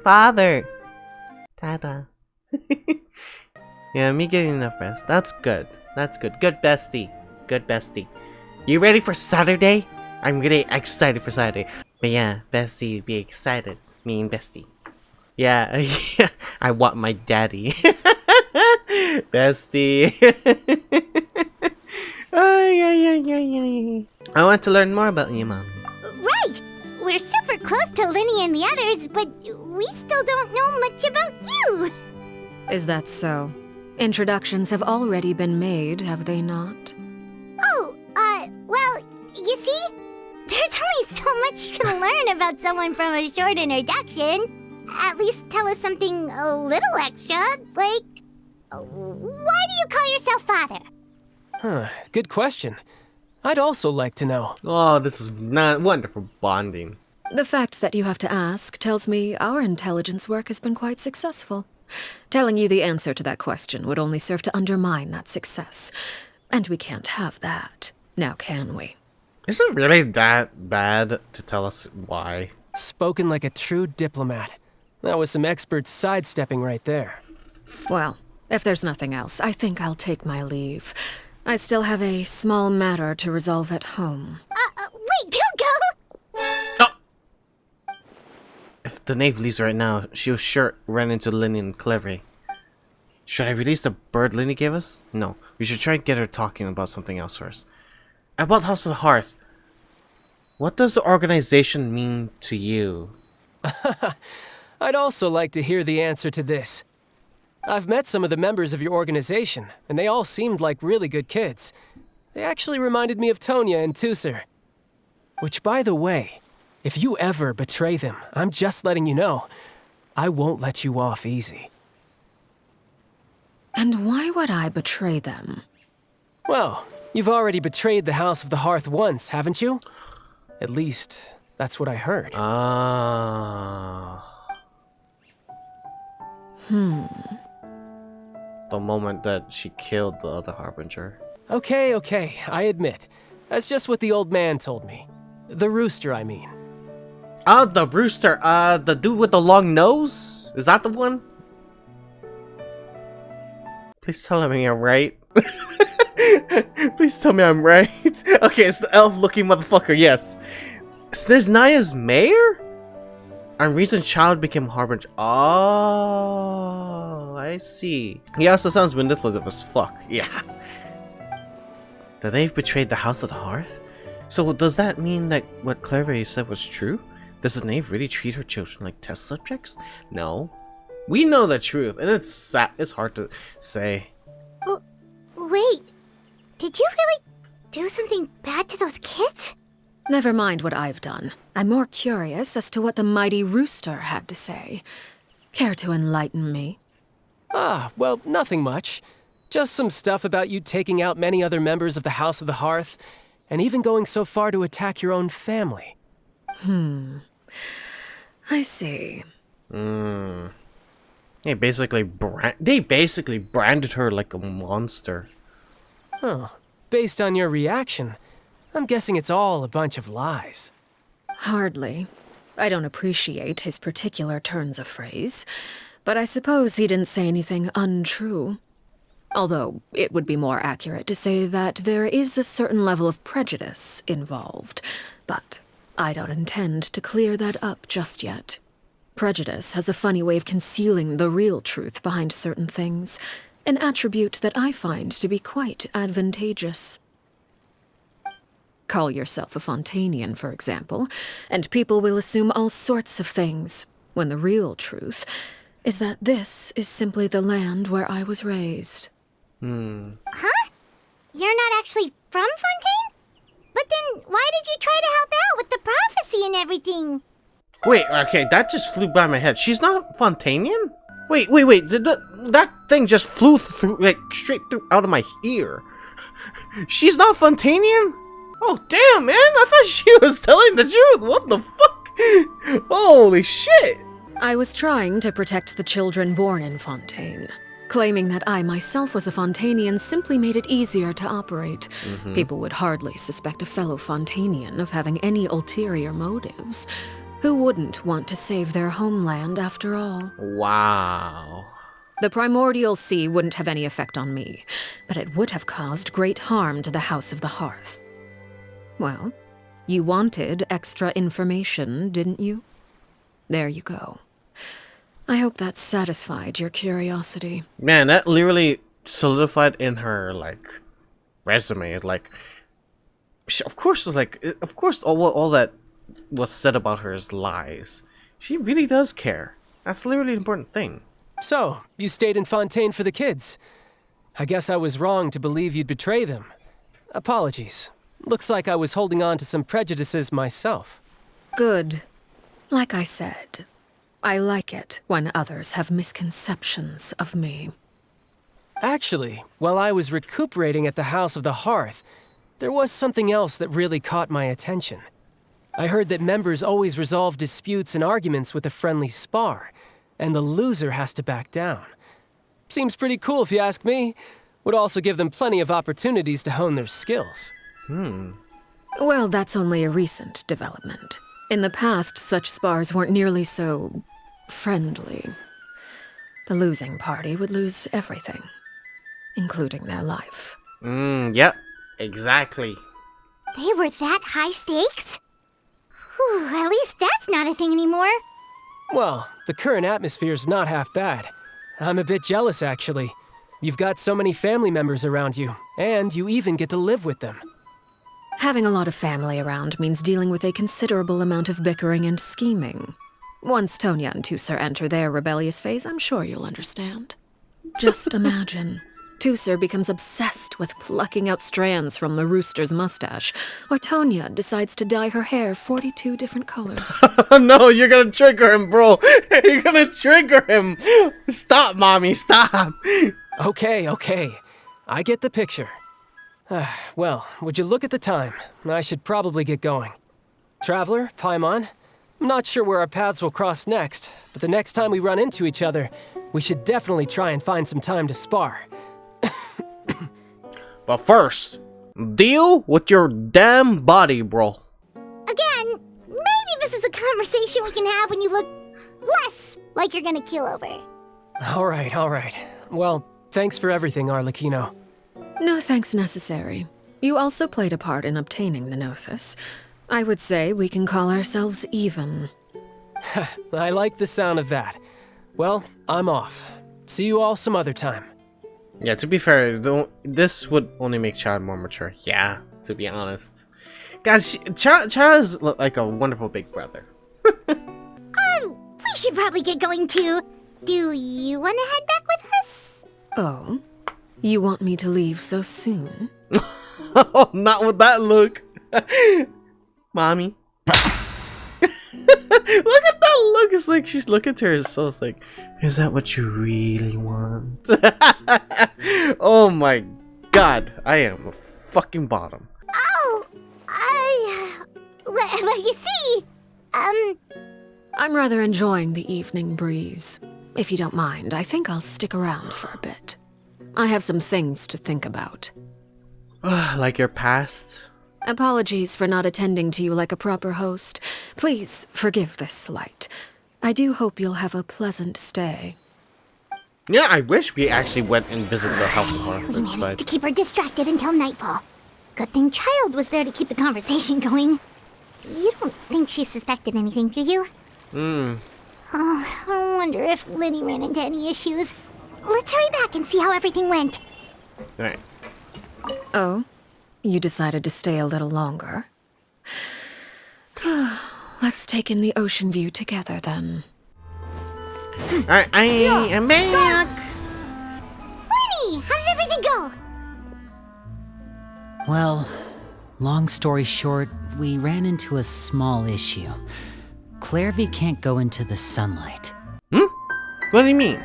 father. Dada. Yeah, me getting enough rest. That's good. That's good. Good bestie. Good bestie. You ready for Saturday? I'm really excited for Saturday. But yeah, bestie, be excited. Me and bestie. Yeah, yeah. I want my daddy. Bestie. I want to learn more about you, Mom. Right! We're super close to Linny and the others, but we still don't know much about you! Is that so? Introductions have already been made, have they not? Oh, well, you see? There's only so much you can learn about someone from a short introduction. At least tell us something a little extra, like, why do you call yourself father? Huh, good question. I'd also like to know. Oh, this is not wonderful bonding. The fact that you have to ask tells me our intelligence work has been quite successful. Telling you the answer to that question would only serve to undermine that success. And we can't have that, now can we? Is it really that bad to tell us why? Spoken like a true diplomat. That was some expert sidestepping right there. Well, if there's nothing else, I think I'll take my leave. I still have a small matter to resolve at home. Wait, don't go! Oh! If the knave leaves right now, she'll sure run into Linny and Clervie. Should I release the bird Linny gave us? No, we should try and get her talking about something else first. About House of the Hearth. What does the organization mean to you? I'd also like to hear the answer to this. I've met some of the members of your organization, and they all seemed like really good kids. They actually reminded me of Tonya and Tusser. Which, by the way, if you ever betray them, I'm just letting you know, I won't let you off easy. And why would I betray them? Well, you've already betrayed the House of the Hearth once, haven't you? At least, that's what I heard. The moment that she killed the other Harbinger. Okay, I admit. That's just what the old man told me. The rooster, I mean. Oh, the rooster. The dude with the long nose? Is that the one? Please tell me I'm right. Please tell me I'm right. Okay, it's the elf-looking motherfucker, yes. Sneznaya's mayor? And reason Childe became Harbinger. Oh, I see. He also sounds manipulative as fuck. Yeah. The knave betrayed the House of the Hearth? So does that mean that what Clervie said was true? Does the knave really treat her children like test subjects? No. We know the truth, and it's hard to say. Wait, did you really do something bad to those kids? Never mind what I've done. I'm more curious as to what the mighty rooster had to say. Care to enlighten me? Well, nothing much. Just some stuff about you taking out many other members of the House of the Hearth, and even going so far to attack your own family. I see. They basically branded her like a monster. Huh. Based on your reaction, I'm guessing it's all a bunch of lies. Hardly. I don't appreciate his particular turns of phrase, but I suppose he didn't say anything untrue. Although, it would be more accurate to say that there is a certain level of prejudice involved, but I don't intend to clear that up just yet. Prejudice has a funny way of concealing the real truth behind certain things, an attribute that I find to be quite advantageous. Call yourself a Fontanian, for example, and people will assume all sorts of things, when the real truth is that this is simply the land where I was raised. Huh? You're not actually from Fontaine? But then why did you try to help out with the prophecy and everything? Wait, okay, that just flew by my head. She's not Fontanian? Wait, did that thing just flew through, like, straight through out of my ear. She's not Fontanian? Oh, damn, man, I thought she was telling the truth. What the fuck? Holy shit. I was trying to protect the children born in Fontaine. Claiming that I myself was a Fontanian simply made it easier to operate. People would hardly suspect a fellow Fontanian of having any ulterior motives. Who wouldn't want to save their homeland after all? Wow. The primordial sea wouldn't have any effect on me, but it would have caused great harm to the House of the Hearth. Well, you wanted extra information, didn't you? There you go. I hope that satisfied your curiosity. Man, that literally solidified in her, like, resume. Like, of course, all that was said about her is lies. She really does care. That's literally an important thing. So, you stayed in Fontaine for the kids. I guess I was wrong to believe you'd betray them. Apologies. Looks like I was holding on to some prejudices myself. Good. Like I said, I like it when others have misconceptions of me. Actually, while I was recuperating at the House of the Hearth, there was something else that really caught my attention. I heard that members always resolve disputes and arguments with a friendly spar, and the loser has to back down. Seems pretty cool if you ask me. Would also give them plenty of opportunities to hone their skills. Well, that's only a recent development. In the past, such spars weren't nearly so friendly. The losing party would lose everything, including their life. Yep, exactly. They were that high stakes? Whew, at least that's not a thing anymore. Well, the current atmosphere's not half bad. I'm a bit jealous, actually. You've got so many family members around you, and you even get to live with them. Having a lot of family around means dealing with a considerable amount of bickering and scheming. Once Tonya and Tusser enter their rebellious phase, I'm sure you'll understand. Just imagine. Tusser becomes obsessed with plucking out strands from the rooster's mustache, or Tonya decides to dye her hair 42 different colors. No, you're gonna trigger him, bro. You're gonna trigger him. Stop, mommy, stop. Okay. I get the picture. Well, would you look at the time? I should probably get going. Traveler, Paimon, I'm not sure where our paths will cross next, but the next time we run into each other, we should definitely try and find some time to spar. But first, deal with your damn body, bro. Again, maybe this is a conversation we can have when you look less like you're gonna kill over. All right. Well, thanks for everything, Arlecchino. No thanks necessary. You also played a part in obtaining the Gnosis. I would say we can call ourselves even. I like the sound of that. Well, I'm off. See you all some other time. Yeah, to be fair, this would only make Childe more mature. Yeah, to be honest. Guys, Childe is like a wonderful big brother. We should probably get going too. Do you want to head back with us? Oh? You want me to leave so soon? Oh, not with that look. Mommy. Look at that look. It's like she's looking to her soul. It's like, is that what you really want? Oh my god. I am a fucking bottom. Oh, well, you see, I'm rather enjoying the evening breeze. If you don't mind, I think I'll stick around for a bit. I have some things to think about. Like your past? Apologies for not attending to you like a proper host. Please forgive this slight. I do hope you'll have a pleasant stay. Yeah, I wish we actually went and visited the House of Hearth we managed inside. to keep her distracted until nightfall. Good thing Childe was there to keep the conversation going. You don't think she suspected anything, do you? Oh, I wonder if Linny ran into any issues. Let's hurry back and see how everything went. Alright. Oh? You decided to stay a little longer? Let's take in the ocean view together, then. Alright, I am back! Linny, how did everything go? Well, long story short, we ran into a small issue. Clervie can't go into the sunlight. What do you mean?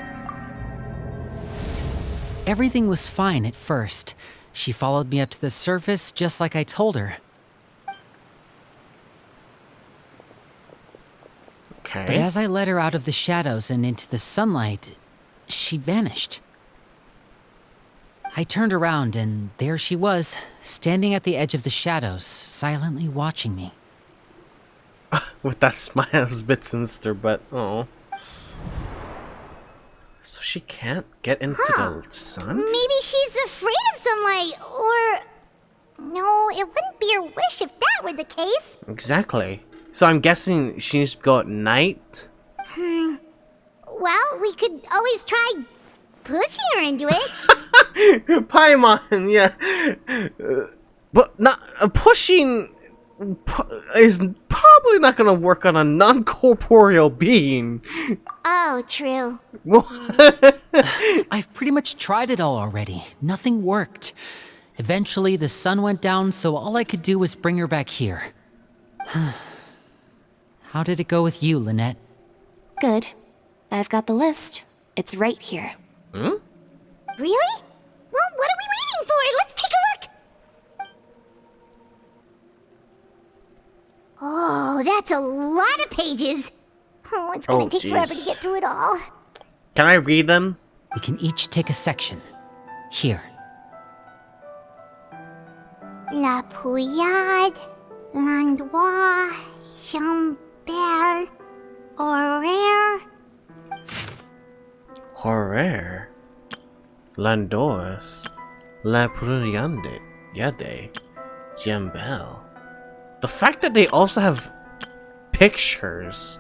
Everything was fine at first. She followed me up to the surface just like I told her. Okay. But as I led her out of the shadows and into the sunlight, she vanished. I turned around and there she was, standing at the edge of the shadows, silently watching me. With that smile, it's a bit sinister, but oh. So she can't get into the sun? Maybe she's afraid of sunlight, or... No, it wouldn't be her wish if that were the case. Exactly. So I'm guessing she needs to go at night? Well, we could always try pushing her into it. Paimon, yeah. But not pushing is probably not gonna work on a non-corporeal being. Oh, true. I've pretty much tried it all already. Nothing worked. Eventually, the sun went down, so all I could do was bring her back here. How did it go with you, Lynette? Good. I've got the list. It's right here. Really? Well, what are we waiting for? Let's take a look! Oh, that's a lot of pages. Oh, it's gonna take forever to get through it all. Can I read them? We can each take a section. Here. La Pouillade, Landois, Chambel, Horaire. Horaire, Landois, La Pruniande, Yade, Jambel. The fact that they also have pictures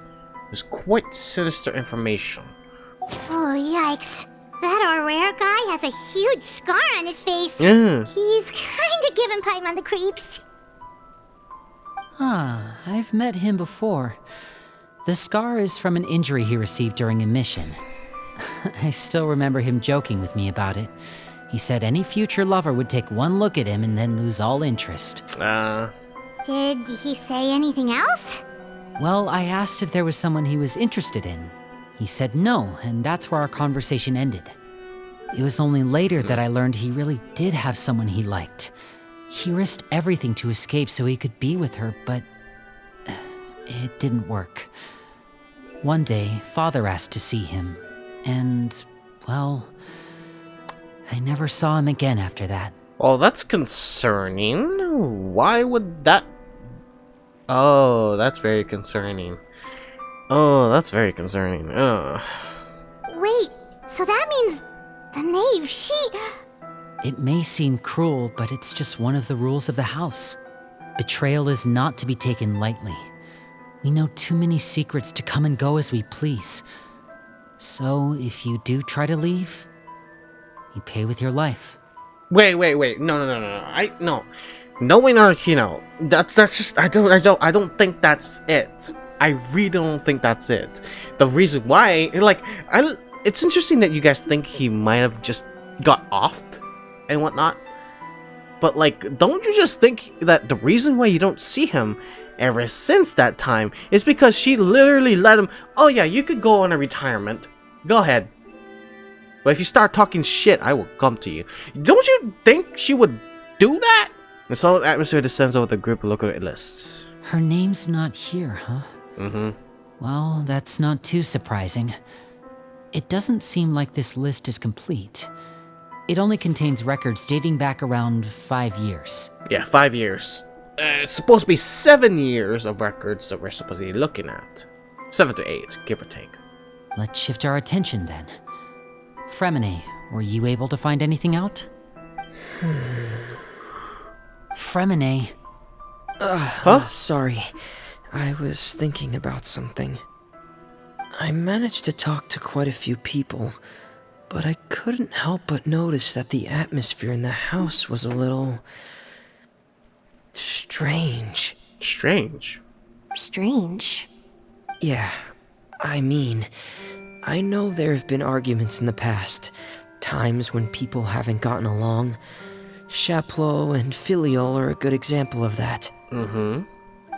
is quite sinister information. Oh, yikes. That Horaire guy has a huge scar on his face. Yeah. He's kinda giving Paimon the creeps. I've met him before. The scar is from an injury he received during a mission. I still remember him joking with me about it. He said any future lover would take one look at him and then lose all interest. Did he say anything else? Well, I asked if there was someone he was interested in. He said no, and that's where our conversation ended. It was only later that I learned he really did have someone he liked. He risked everything to escape so he could be with her, but it didn't work. One day, Father asked to see him, and, well, I never saw him again after that. Oh, that's concerning. Why would that... Oh, that's very concerning. Oh, that's very concerning. Wait, so that means the knave, she... It may seem cruel, but it's just one of the rules of the house. Betrayal is not to be taken lightly. We know too many secrets to come and go as we please. So, if you do try to leave, you pay with your life. Wait. No. No. Knowing Arlecchino, that's just I don't think that's it. I really don't think that's it. The reason why, it's interesting that you guys think he might have just got offed and whatnot. But don't you just think that the reason why you don't see him ever since that time is because she literally let him, oh yeah, you could go on a retirement. Go ahead. But if you start talking shit, I will come to you. Don't you think she would do that? The solemn atmosphere descends over the group of local lists. Her name's not here, huh? Well, that's not too surprising. It doesn't seem like this list is complete. It only contains records dating back around 5 years. Yeah, 5 years. It's supposed to be 7 years of records that we're supposed to be looking at. 7 to 8, give or take. Let's shift our attention then. Fremine, were you able to find anything out? Fremine. Sorry. I was thinking about something. I managed to talk to quite a few people, but I couldn't help but notice that the atmosphere in the house was a little... strange. Strange? Strange. Yeah, I mean, I know there have been arguments in the past, times when people haven't gotten along. Chaplot and Filial are a good example of that. Mm-hmm.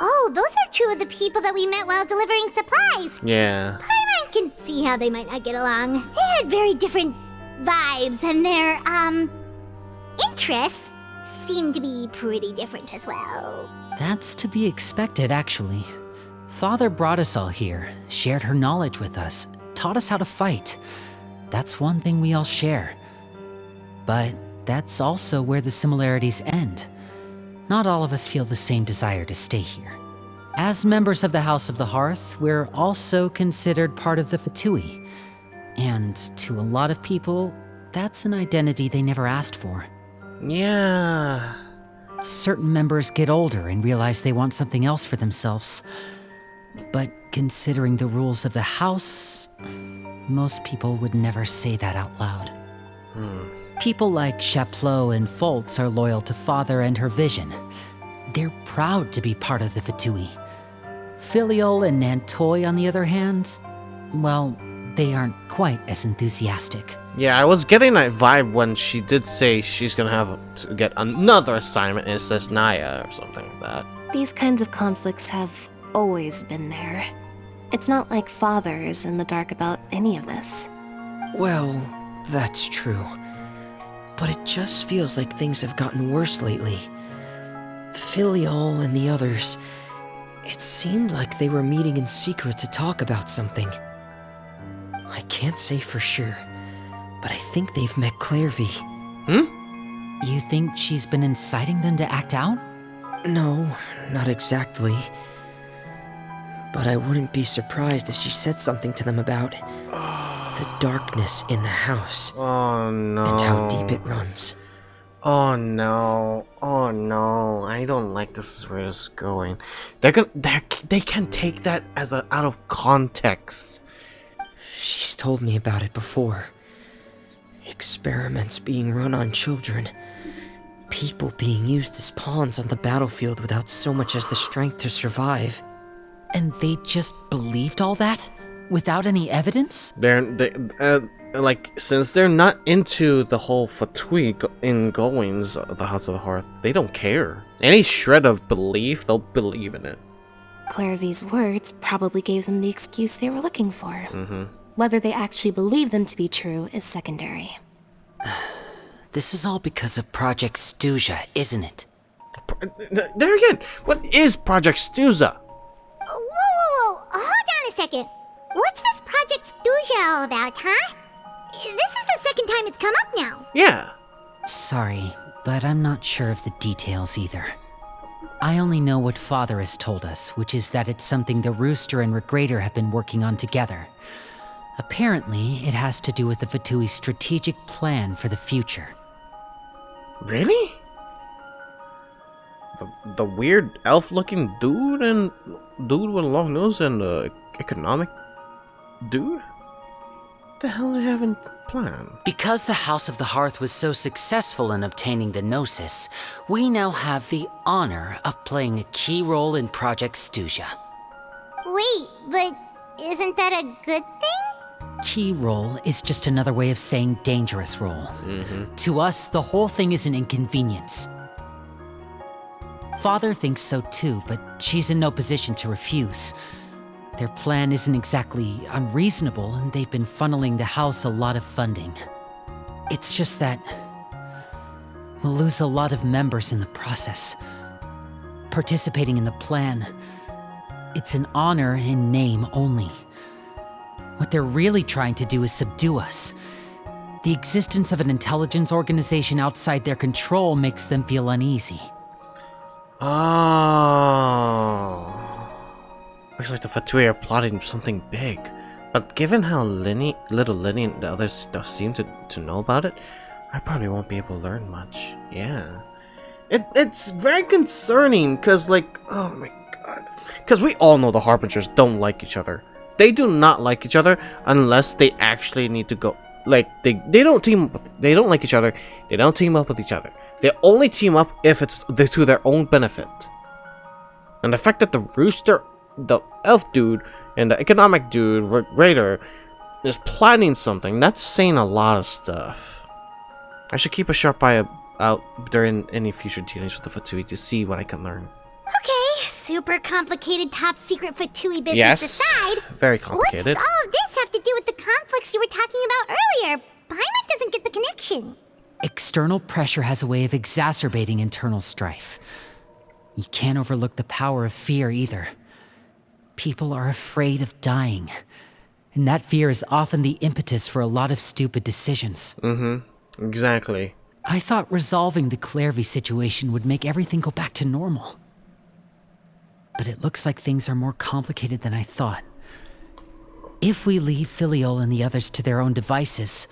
Oh, those are two of the people that we met while delivering supplies. Yeah. Paimon can see how they might not get along. They had very different vibes, and their, interests seem to be pretty different as well. That's to be expected, actually. Father brought us all here, shared her knowledge with us, taught us how to fight. That's one thing we all share. But that's also where the similarities end. Not all of us feel the same desire to stay here. As members of the House of the Hearth, we're also considered part of the Fatui. And to a lot of people, that's an identity they never asked for. Yeah. Certain members get older and realize they want something else for themselves. But considering the rules of the house, most people would never say that out loud. People like Chaplot and Foltz are loyal to Father and her vision. They're proud to be part of the Fatui. Filial and Nantoy, on the other hand, well, they aren't quite as enthusiastic. Yeah, I was getting that vibe when she did say she's gonna have to get another assignment and it says Naya or something like that. These kinds of conflicts have always been there. It's not like Father is in the dark about any of this. Well, that's true. But it just feels like things have gotten worse lately. Filial and the others, it seemed like they were meeting in secret to talk about something. I can't say for sure, but I think they've met Clervie. You think she's been inciting them to act out? No, not exactly. But I wouldn't be surprised if she said something to them about the darkness in the house. Oh no. And how deep it runs. Oh no. Oh no. I don't like this is where it's going. They can take that as out of context. She's told me about it before. Experiments being run on children. People being used as pawns on the battlefield without so much as the strength to survive. And they just believed all that? Without any evidence? Since they're not into the whole Fatui goings of the House of the Hearth, they don't care. Any shred of belief, they'll believe in it. Clervie's words probably gave them the excuse they were looking for. Whether they actually believe them to be true is secondary. This is all because of Project Stuja, isn't it? There again, what is Project Stuja? Whoa, hold on a second. What's this Project Stuja all about, huh? This is the second time it's come up now. Yeah. Sorry, but I'm not sure of the details either. I only know what Father has told us, which is that it's something the Rooster and Regrader have been working on together. Apparently, it has to do with the Fatui's strategic plan for the future. Really? The weird elf-looking dude and dude with a long nose and the economic dude? What the hell do they have in plan? Because the House of the Hearth was so successful in obtaining the Gnosis, we now have the honor of playing a key role in Project Stuja. Wait, but isn't that a good thing? Key role is just another way of saying dangerous role. To us, the whole thing is an inconvenience. Father thinks so too, but she's in no position to refuse. Their plan isn't exactly unreasonable, and they've been funneling the house a lot of funding. It's just that we'll lose a lot of members in the process. Participating in the plan, it's an honor in name only. What they're really trying to do is subdue us. The existence of an intelligence organization outside their control makes them feel uneasy. Oh. Looks like the Fatui are plotting something big. But given how little Lenny and the others seem to know about it, I probably won't be able to learn much. Yeah. It's very concerning, because, like, oh my god. Because we all know the Harbingers don't like each other. they do not like each other unless they actually need to go. Like they don't team up. They don't like each other. They don't team up with each other. They only team up if it's to their own benefit. And the fact that the rooster, the elf dude, and the economic dude, Raider, is planning something, that's saying a lot of stuff. I should keep a sharp eye out during any future dealings with the Fatui to see what I can learn. Okay, super complicated top secret Fatui business Yes, aside. very complicated. What does all of this have to do with the conflicts you were talking about earlier? Paimon doesn't get the connection. External pressure has a way of exacerbating internal strife. You can't overlook the power of fear either. People are afraid of dying, and that fear is often the impetus for a lot of stupid decisions. Exactly. I thought resolving the Clervie situation would make everything go back to normal. But it looks like things are more complicated than I thought. If we leave Filiol and the others to their own devices,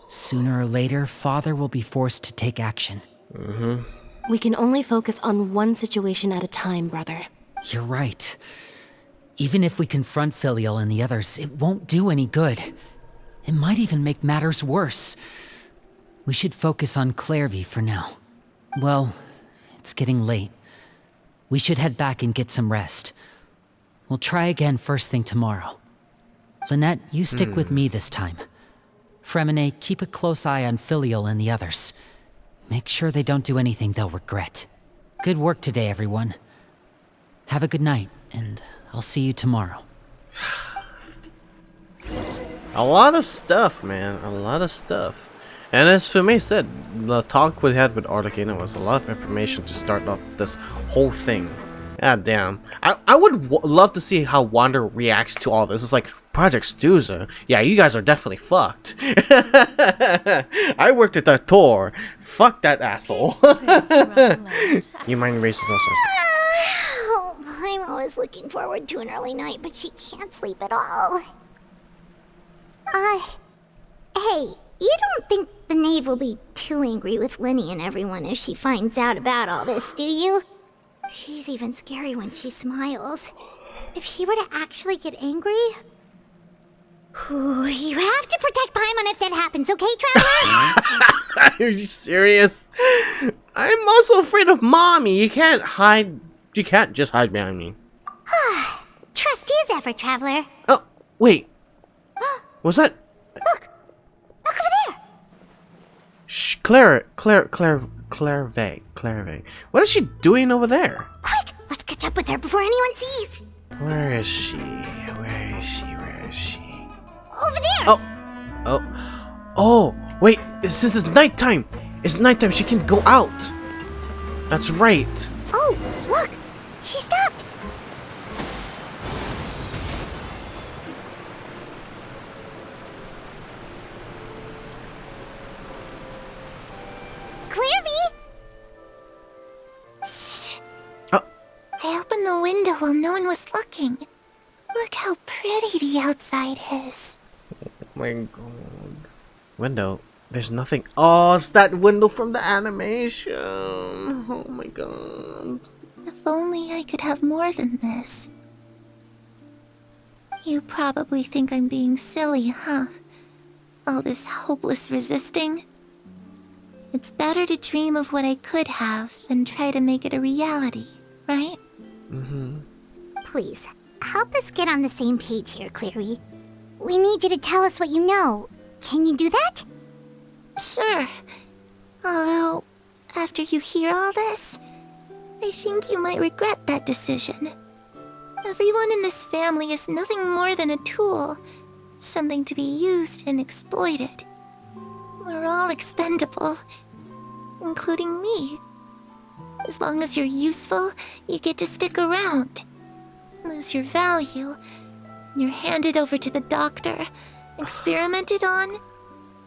sooner or later, Father will be forced to take action. We can only focus on one situation at a time, brother. You're right. Even if we confront Filiol and the others, it won't do any good. It might even make matters worse. We should focus on Clervie for now. Well, it's getting late. We should head back and get some rest. We'll try again first thing tomorrow. Lynette, you stick with me this time. Fremine, keep a close eye on Filiol and the others. Make sure they don't do anything they'll regret. Good work today, everyone. Have a good night, and I'll see you tomorrow. A lot of stuff, man. A lot of stuff. And as Fume said, the talk we had with Arlecchino was a lot of information to start off this whole thing. God damn. I would love to see how Wander reacts to all this. It's like, Project Stuza? Yeah, you guys are definitely fucked. I worked at the tour. Fuck that asshole. You mind racist also? Oh, I'm always looking forward to an early night, but she can't sleep at all. Hey, you don't think the knave will be too angry with Linny and everyone if she finds out about all this, do you? She's even scary when she smiles. If she were to actually get angry... Ooh, you have to protect Paimon if that happens, okay, Traveler? Are you serious? I'm also afraid of Mommy. You can't just hide behind me. Trust is effort, Traveler. Oh, wait. Was that... Look over there. Shh, Clervie. What is she doing over there? Quick, let's catch up with her before anyone sees. Where is she? Over there. Oh, wait, this is nighttime. It's nighttime, she can go out. That's right. Oh, look, she stopped. Clervie! Shh. Oh. I opened the window while no one was looking. Look how pretty the outside is. My god. Window. There's nothing. Oh, it's that window from the animation. Oh my god. If only I could have more than this. You probably think I'm being silly, huh? All this hopeless resisting. It's better to dream of what I could have than try to make it a reality, right? Please, help us get on the same page here, Clervie. We need you to tell us what you know. Can you do that? Sure. Although, after you hear all this, I think you might regret that decision. Everyone in this family is nothing more than a tool, something to be used and exploited. We're all expendable, including me. As long as you're useful, you get to stick around. Lose your value, you're handed over to the doctor, experimented on,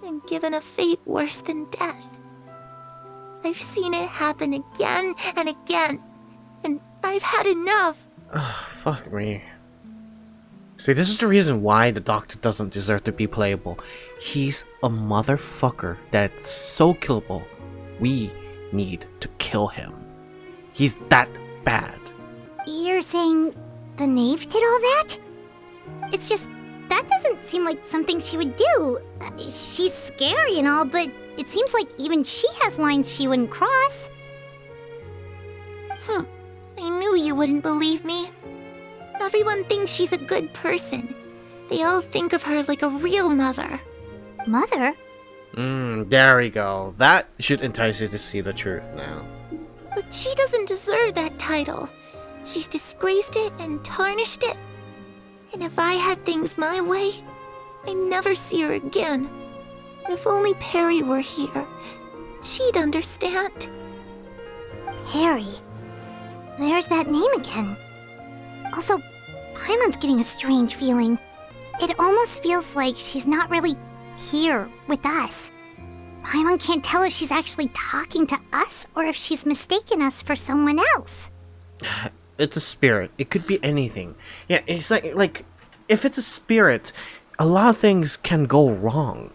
and given a fate worse than death. I've seen it happen again and again, and I've had enough. Fuck me. See, this is the reason why the doctor doesn't deserve to be playable. He's a motherfucker that's so killable. We need to kill him. He's that bad. You're saying the knave did all that? It's just, that doesn't seem like something she would do. She's scary and all, but it seems like even she has lines she wouldn't cross. I knew you wouldn't believe me. Everyone thinks she's a good person. They all think of her like a real mother. Mother? There we go. That should entice you to see the truth now. But she doesn't deserve that title. She's disgraced it and tarnished it. And if I had things my way, I'd never see her again. If only Perry were here, she'd understand. Perry. There's that name again. Also, Paimon's getting a strange feeling. It almost feels like she's not really here with us. Paimon can't tell if she's actually talking to us or if she's mistaken us for someone else. It's a spirit. It could be anything. Yeah, it's like if it's a spirit, a lot of things can go wrong.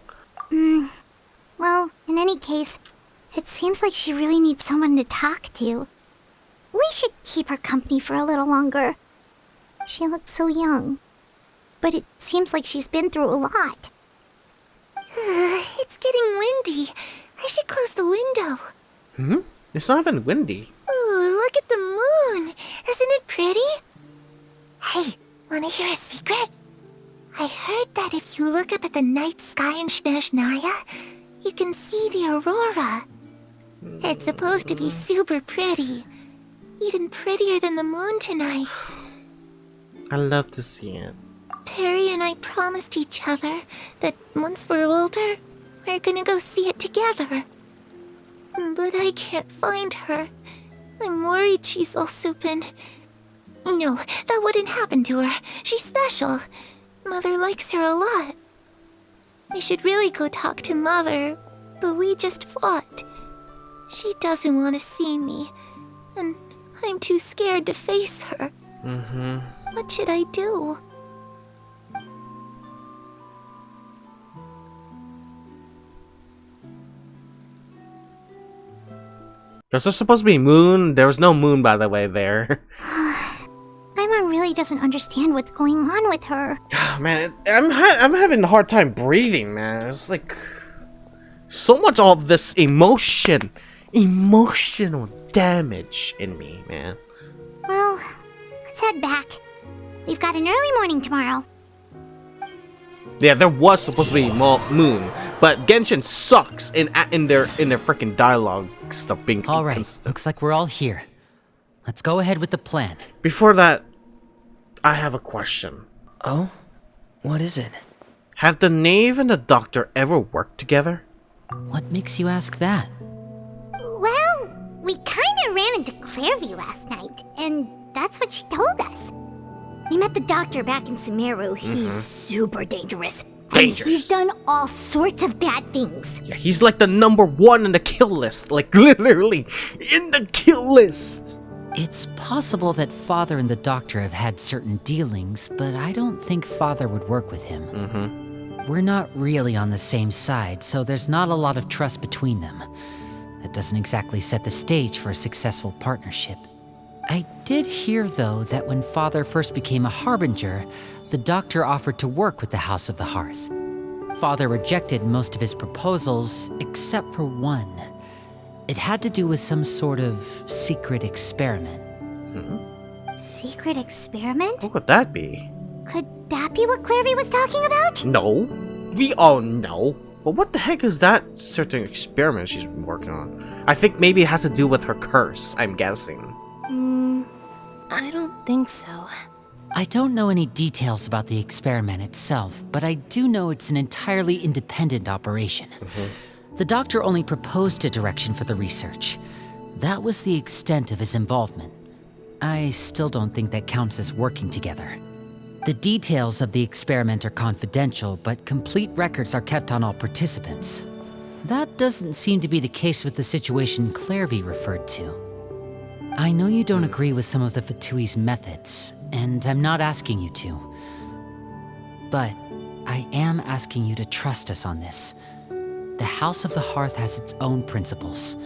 Well, in any case, it seems like she really needs someone to talk to. We should keep her company for a little longer. She looks so young. But it seems like she's been through a lot. It's getting windy. I should close the window. It's not even windy. Ooh, look at the moon. Isn't it pretty? Hey, wanna hear a secret? I heard that if you look up at the night sky in Snezhnaya, you can see the aurora. It's supposed to be super pretty. Even prettier than the moon tonight. I love to see it. Perry and I promised each other that once we're older, we're gonna go see it together. But I can't find her. I'm worried she's also been... No, that wouldn't happen to her. She's special. Mother likes her a lot. I should really go talk to Mother, but we just fought. She doesn't want to see me, and I'm too scared to face her. What should I do? Was there supposed to be moon? There was no moon, by the way, there. Paimon really doesn't understand what's going on with her. Man, I'm having a hard time breathing, man. It's like so much of this emotional damage in me, man. Well, let's head back. We've got an early morning tomorrow. Yeah, there was supposed to be moon, but Genshin sucks in their freaking dialogue stuff being All right, inconsistent. looks like we're all here. Let's go ahead with the plan. Before that, I have a question. Oh? What is it? Have the knave and the doctor ever worked together? What makes you ask that? Well, we kinda ran into Clervie last night, and that's what she told us. We met the doctor back in Sumeru. He's super dangerous. And he's done all sorts of bad things. Yeah, he's like the #1 in the kill list. Like, literally, in the kill list. It's possible that Father and the Doctor have had certain dealings, but I don't think Father would work with him. We're not really on the same side, so there's not a lot of trust between them. That doesn't exactly set the stage for a successful partnership. I did hear, though, that when Father first became a Harbinger, the Doctor offered to work with the House of the Hearth. Father rejected most of his proposals, except for one. It had to do with some sort of secret experiment. Secret experiment? What could that be? Could that be what Clervie was talking about? No. We all know. But what the heck is that certain experiment she's been working on? I think maybe it has to do with her curse, I'm guessing. I don't think so. I don't know any details about the experiment itself, but I do know it's an entirely independent operation. The Doctor only proposed a direction for the research. That was the extent of his involvement. I still don't think that counts as working together. The details of the experiment are confidential, but complete records are kept on all participants. That doesn't seem to be the case with the situation Clervie referred to. I know you don't agree with some of the Fatui's methods, and I'm not asking you to. But I am asking you to trust us on this. The House of the Hearth has its own principles.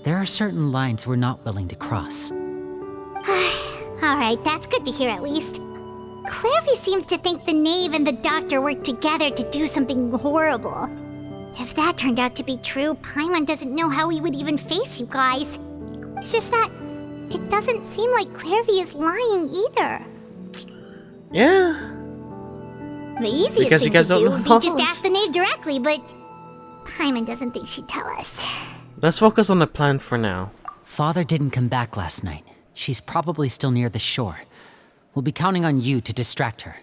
There are certain lines we're not willing to cross. Alright, that's good to hear at least. Clervie seems to think the knave and the doctor worked together to do something horrible. If that turned out to be true, Paimon doesn't know how he would even face you guys. It's just that it doesn't seem like Clervie is lying either. Yeah. The easiest Because you thing guys to don't do know would be knowledge. just ask the knave directly, but Paimon doesn't think she'd tell us. Let's focus on the plan for now. Father didn't come back last night. She's probably still near the shore. We'll be counting on you to distract her.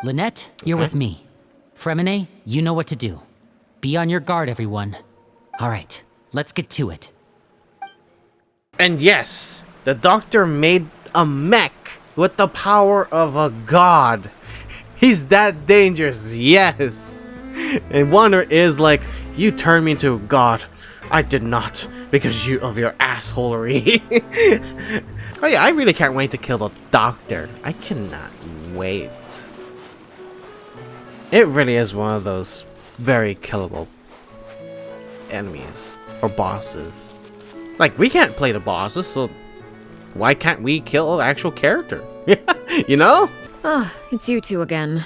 Lynette, you're with me. Fremine, you know what to do. Be on your guard, everyone. All right, let's get to it. And yes, the doctor made a mech with the power of a god. He's that dangerous, yes. And Wonder is like, you turned me into a god. I did not, because of your assholery. Oh yeah, I really can't wait to kill the doctor. I cannot wait. It really is one of those very killable enemies or bosses. Like, we can't play the bosses, so why can't we kill the actual character? You know? Ah, it's you two again.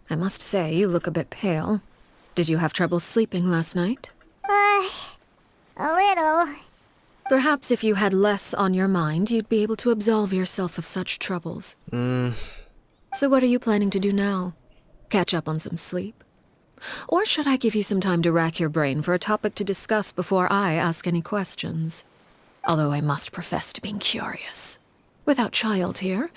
I must say, you look a bit pale. Did you have trouble sleeping last night? A little. Perhaps if you had less on your mind, you'd be able to absolve yourself of such troubles. So what are you planning to do now? Catch up on some sleep? Or should I give you some time to rack your brain for a topic to discuss before I ask any questions? Although I must profess to being curious. Without Childe here,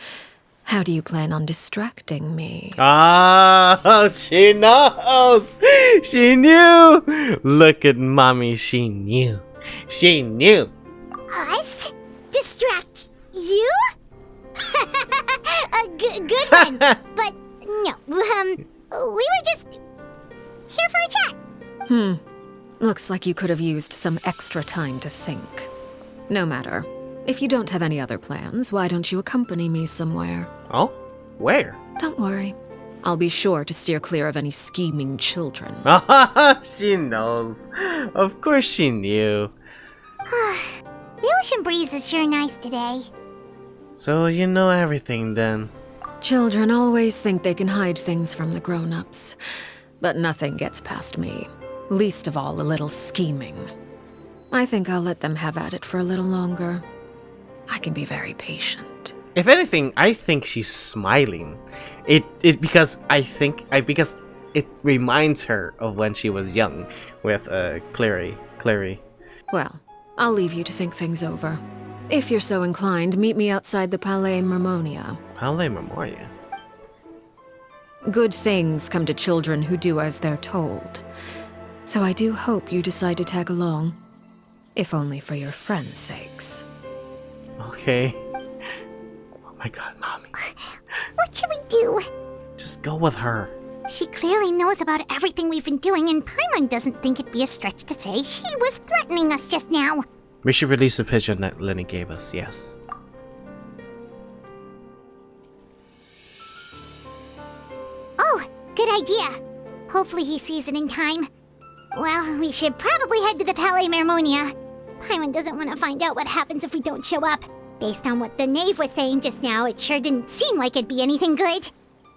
how do you plan on distracting me? Ah, she knows! She knew! Look at mommy, she knew. She knew. Us? Distract you? A good one. But no, we were just here for a chat. Looks like you could have used some extra time to think. No matter. If you don't have any other plans, why don't you accompany me somewhere? Oh? Where? Don't worry. I'll be sure to steer clear of any scheming children. She knows. Of course she knew. The ocean breeze is sure nice today. So you know everything then. Children always think they can hide things from the grown-ups. But nothing gets past me. Least of all a little scheming. I think I'll let them have at it for a little longer. I can be very patient. If anything, I think she's smiling. Because it reminds her of when she was young with Clervie. Well, I'll leave you to think things over. If you're so inclined, meet me outside the Palais Mermonia. Palais Memoria. Good things come to children who do as they're told. So I do hope you decide to tag along. If only for your friends' sakes. Okay. Oh my god, mommy. What should we do? Just go with her. She clearly knows about everything we've been doing, and Paimon doesn't think it'd be a stretch to say she was threatening us just now. We should release the pigeon that Lenny gave us, yes. Oh, good idea. Hopefully he sees it in time. Well, we should probably head to the Palais Mermonia. Paimon doesn't want to find out what happens if we don't show up. Based on what the knave was saying just now, it sure didn't seem like it'd be anything good.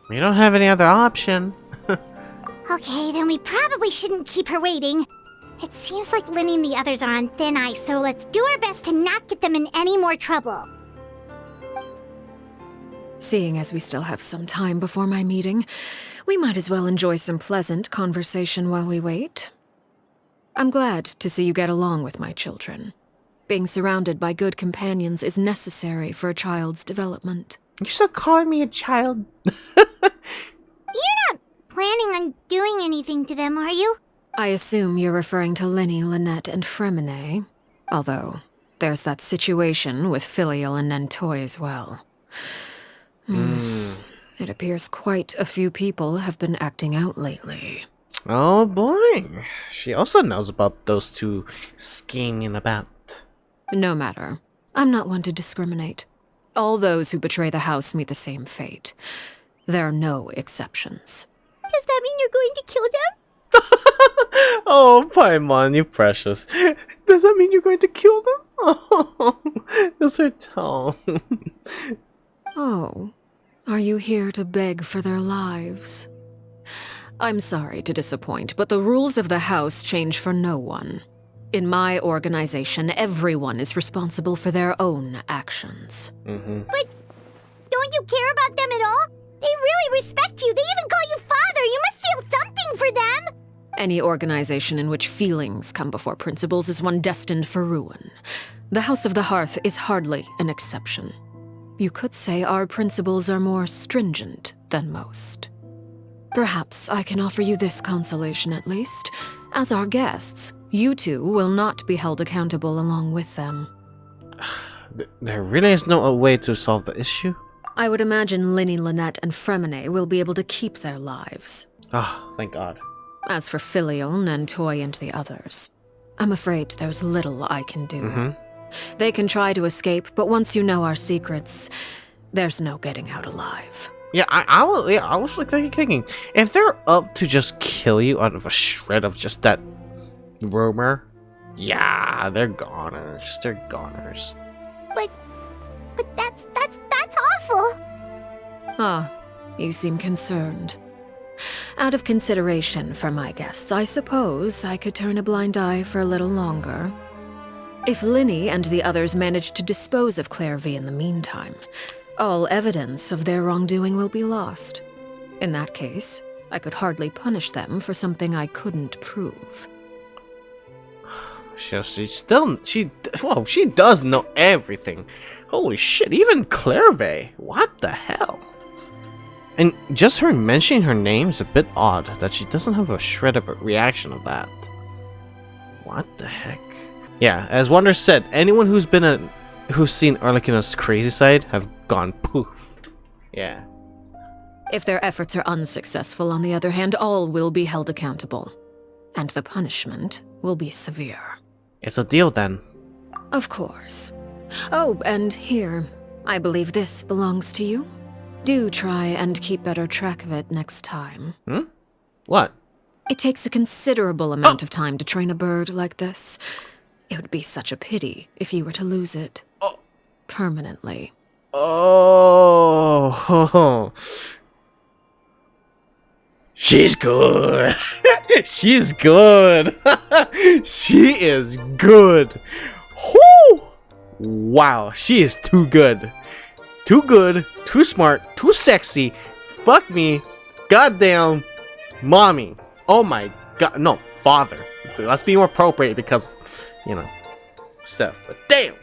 We don't have any other option. Okay, then we probably shouldn't keep her waiting. It seems like Linny and the others are on thin ice, so let's do our best to not get them in any more trouble. Seeing as we still have some time before my meeting, we might as well enjoy some pleasant conversation while we wait. I'm glad to see you get along with my children. Being surrounded by good companions is necessary for a child's development. You're still calling me a child? You're not planning on doing anything to them, are you? I assume you're referring to Linny, Lynette, and Fremine. Although, there's that situation with Filial and Nentoy as well. It appears quite a few people have been acting out lately. Oh boy. She also knows about those two scheming about. No matter. I'm not one to discriminate. All those who betray the house meet the same fate. There are no exceptions. Does that mean you're going to kill them? Oh, Paimon, you precious. Does that mean you're going to kill them? Oh, that's her tone. Oh, Are you here to beg for their lives? I'm sorry to disappoint, but the rules of the house change for no one. In my organization, everyone is responsible for their own actions. But don't you care about them at all? They really respect you. They even call you father. You must feel something for them. Any organization in which feelings come before principles is one destined for ruin. The House of the Hearth is hardly an exception. You could say our principles are more stringent than most. Perhaps I can offer you this consolation at least. As our guests, you two will not be held accountable along with them. There really is no way to solve the issue? I would imagine Linny, Lynette, and Fremine will be able to keep their lives. Ah, thank God. As for Filion and Toy and the others, I'm afraid there's little I can do. They can try to escape, but once you know our secrets, there's no getting out alive. Yeah, I was like thinking, if they're up to just kill you out of a shred of just that rumor, yeah, they're goners. They're goners. But that's awful. Ah, you seem concerned. Out of consideration for my guests, I suppose I could turn a blind eye for a little longer. If Linny and the others manage to dispose of Clervie in the meantime, all evidence of their wrongdoing will be lost. In that case, I could hardly punish them for something I couldn't prove. She does know everything. Holy shit, even Clervie. What the hell? And just her mentioning her name is a bit odd, that she doesn't have a shred of a reaction of that. What the heck? Yeah, as Wonder said, anyone who's seen Arlecchino's crazy side have gone poof. Yeah. If their efforts are unsuccessful, on the other hand, all will be held accountable. And the punishment will be severe. It's a deal then. Of course. Oh, and here, I believe this belongs to you. Do try and keep better track of it next time. What? It takes a considerable amount of time to train a bird like this. It would be such a pity if you were to lose it. Permanently. Oh. She's good. She's good. She is good. Whoo! Wow, she is too good. Too good, too smart, too sexy. Fuck me. Goddamn mommy. Oh my god. No, father. Let's be more appropriate because, stuff. But damn.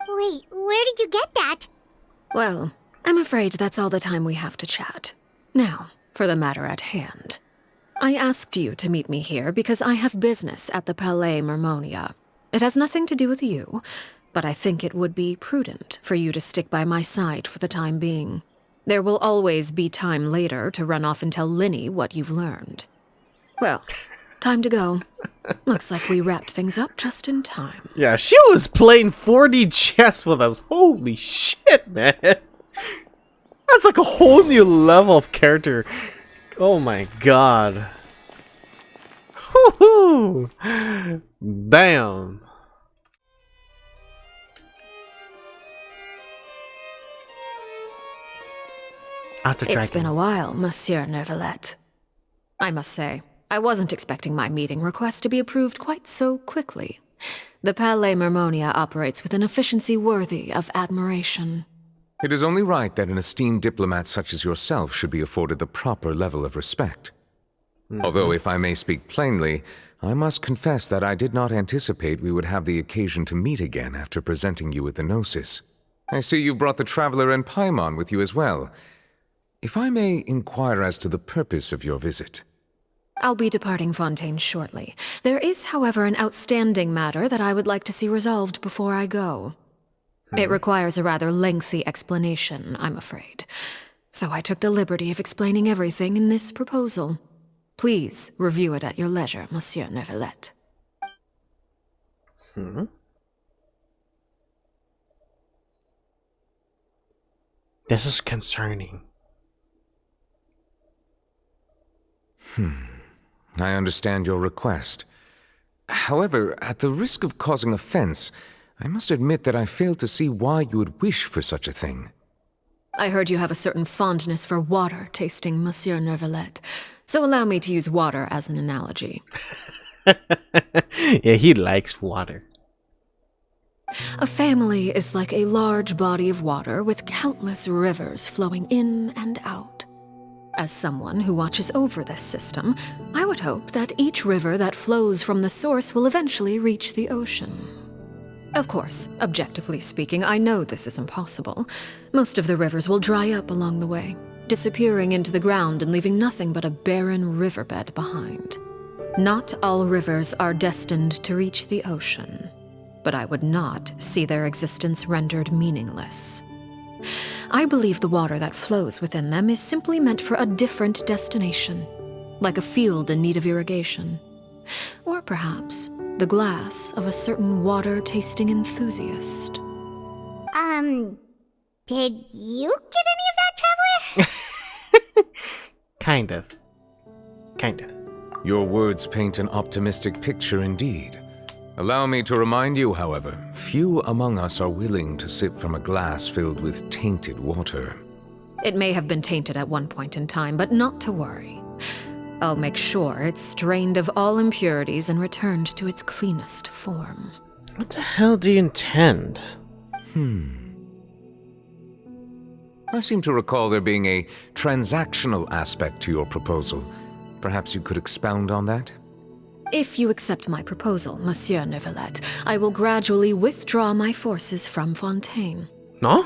Wait, where did you get that? Well, I'm afraid that's all the time we have to chat. Now, for the matter at hand. I asked you to meet me here because I have business at the Palais Mermonia. It has nothing to do with you, but I think it would be prudent for you to stick by my side for the time being. There will always be time later to run off and tell Linny what you've learned. Well, time to go. Looks like we wrapped things up just in time. Yeah, she was playing 4D chess with us. Holy shit, man. That's like a whole new level of character. Oh my god. Woohoo! Damn. It's been a while, Monsieur Neuvillette. I must say, I wasn't expecting my meeting request to be approved quite so quickly. The Palais Mermonia operates with an efficiency worthy of admiration. It is only right that an esteemed diplomat such as yourself should be afforded the proper level of respect. Although, if I may speak plainly, I must confess that I did not anticipate we would have the occasion to meet again after presenting you with the Gnosis. I see you've brought the Traveler and Paimon with you as well. If I may inquire as to the purpose of your visit. I'll be departing Fontaine shortly. There is, however, an outstanding matter that I would like to see resolved before I go. It requires a rather lengthy explanation, I'm afraid. So I took the liberty of explaining everything in this proposal. Please review it at your leisure, Monsieur Neuvillette. This is concerning. I understand your request. However, at the risk of causing offense, I must admit that I fail to see why you would wish for such a thing. I heard you have a certain fondness for water tasting, Monsieur Neuvillette, so allow me to use water as an analogy. Yeah, he likes water. A family is like a large body of water with countless rivers flowing in and out. As someone who watches over this system, I would hope that each river that flows from the source will eventually reach the ocean. Of course, objectively speaking, I know this is impossible. Most of the rivers will dry up along the way, disappearing into the ground and leaving nothing but a barren riverbed behind. Not all rivers are destined to reach the ocean, but I would not see their existence rendered meaningless. I believe the water that flows within them is simply meant for a different destination, like a field in need of irrigation. Or perhaps the glass of a certain water-tasting enthusiast. Did you get any of that, Traveler? Kind of. Your words paint an optimistic picture indeed. Allow me to remind you, however, few among us are willing to sip from a glass filled with tainted water. It may have been tainted at one point in time, but not to worry. I'll make sure it's strained of all impurities and returned to its cleanest form. What the hell do you intend? I seem to recall there being a transactional aspect to your proposal. Perhaps you could expound on that? If you accept my proposal, Monsieur Neuvillette, I will gradually withdraw my forces from Fontaine. No?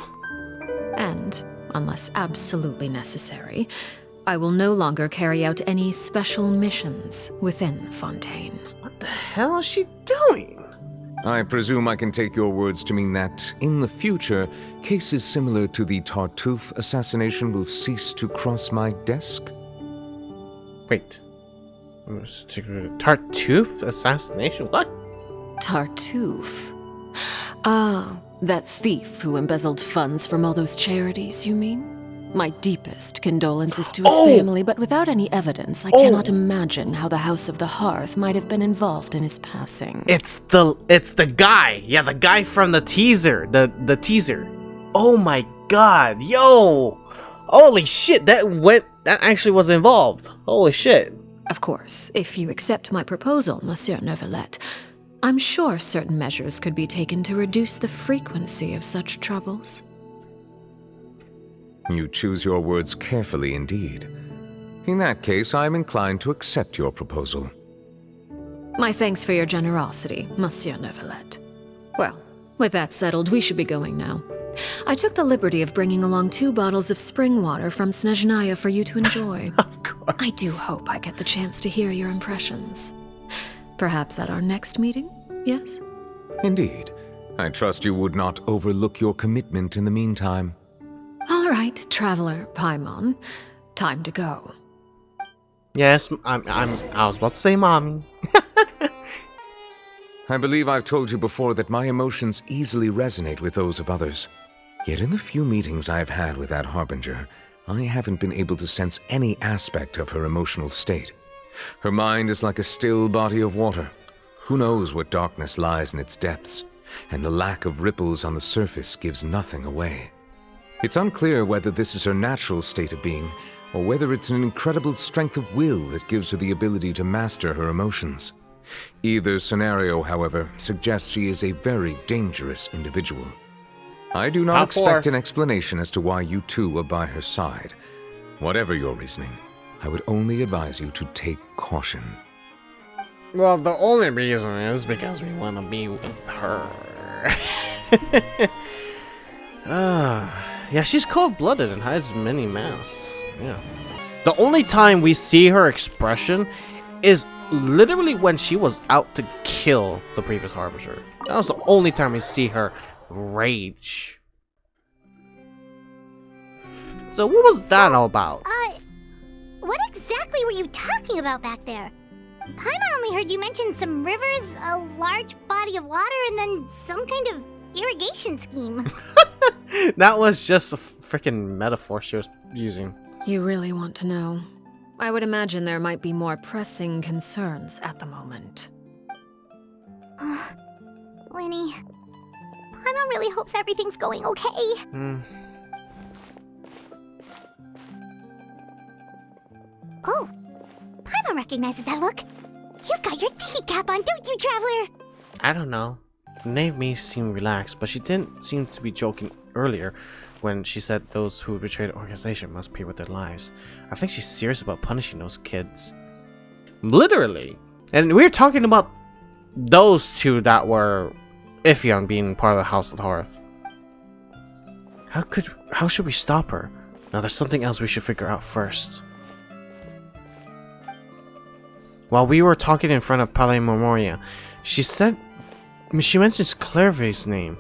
And, unless absolutely necessary, I will no longer carry out any special missions within Fontaine. What the hell is she doing? I presume I can take your words to mean that, in the future, cases similar to the Tartuffe assassination will cease to cross my desk? Wait. Tartuffe assassination? What? Tartuffe? Ah, that thief who embezzled funds from all those charities, you mean? My deepest condolences to his family, but without any evidence, I cannot imagine how the House of the Hearth might have been involved in his passing. It's the guy. Yeah, the guy from the teaser. The teaser. Oh my god, yo! Holy shit, that actually was involved. Holy shit. Of course, if you accept my proposal, Monsieur Neuvillette, I'm sure certain measures could be taken to reduce the frequency of such troubles. You choose your words carefully indeed. In that case, I am inclined to accept your proposal. My thanks for your generosity, Monsieur Neuvillette. Well, with that settled, we should be going now. I took the liberty of bringing along 2 bottles of spring water from Snezhnaya for you to enjoy. Of course. I do hope I get the chance to hear your impressions. Perhaps at our next meeting, yes? Indeed. I trust you would not overlook your commitment in the meantime. All right, Traveler Paimon. Time to go. Yes, I was about to say mommy. I believe I've told you before that my emotions easily resonate with those of others. Yet in the few meetings I've had with that Harbinger, I haven't been able to sense any aspect of her emotional state. Her mind is like a still body of water. Who knows what darkness lies in its depths, and the lack of ripples on the surface gives nothing away. It's unclear whether this is her natural state of being, or whether it's an incredible strength of will that gives her the ability to master her emotions. Either scenario, however, suggests she is a very dangerous individual. I do not expect an explanation as to why you two are by her side. Whatever your reasoning, I would only advise you to take caution. Well, the only reason is because we want to be with her. Yeah, she's cold-blooded and hides many masks. Yeah. The only time we see her expression is literally when she was out to kill the previous Harbinger. That was the only time we see her rage. So what was that all about? What exactly were you talking about back there? Paimon only heard you mention some rivers, a large body of water, and then some kind of irrigation scheme. That was just a freaking metaphor she was using. You really want to know? I would imagine there might be more pressing concerns at the moment. Winnie, Paimon really hopes everything's going okay. Oh, Paimon recognizes that look. You've got your thinking cap on, don't you, Traveler? I don't know. Knave may seem relaxed, but she didn't seem to be joking earlier when she said those who betrayed the organization must pay with their lives. I think she's serious about punishing those kids. Literally. And we're talking about those two that were iffy on being part of the House of the Hearth. How should we stop her? Now there's something else we should figure out first. While we were talking in front of Palais Memoria, she mentions Clervie's name.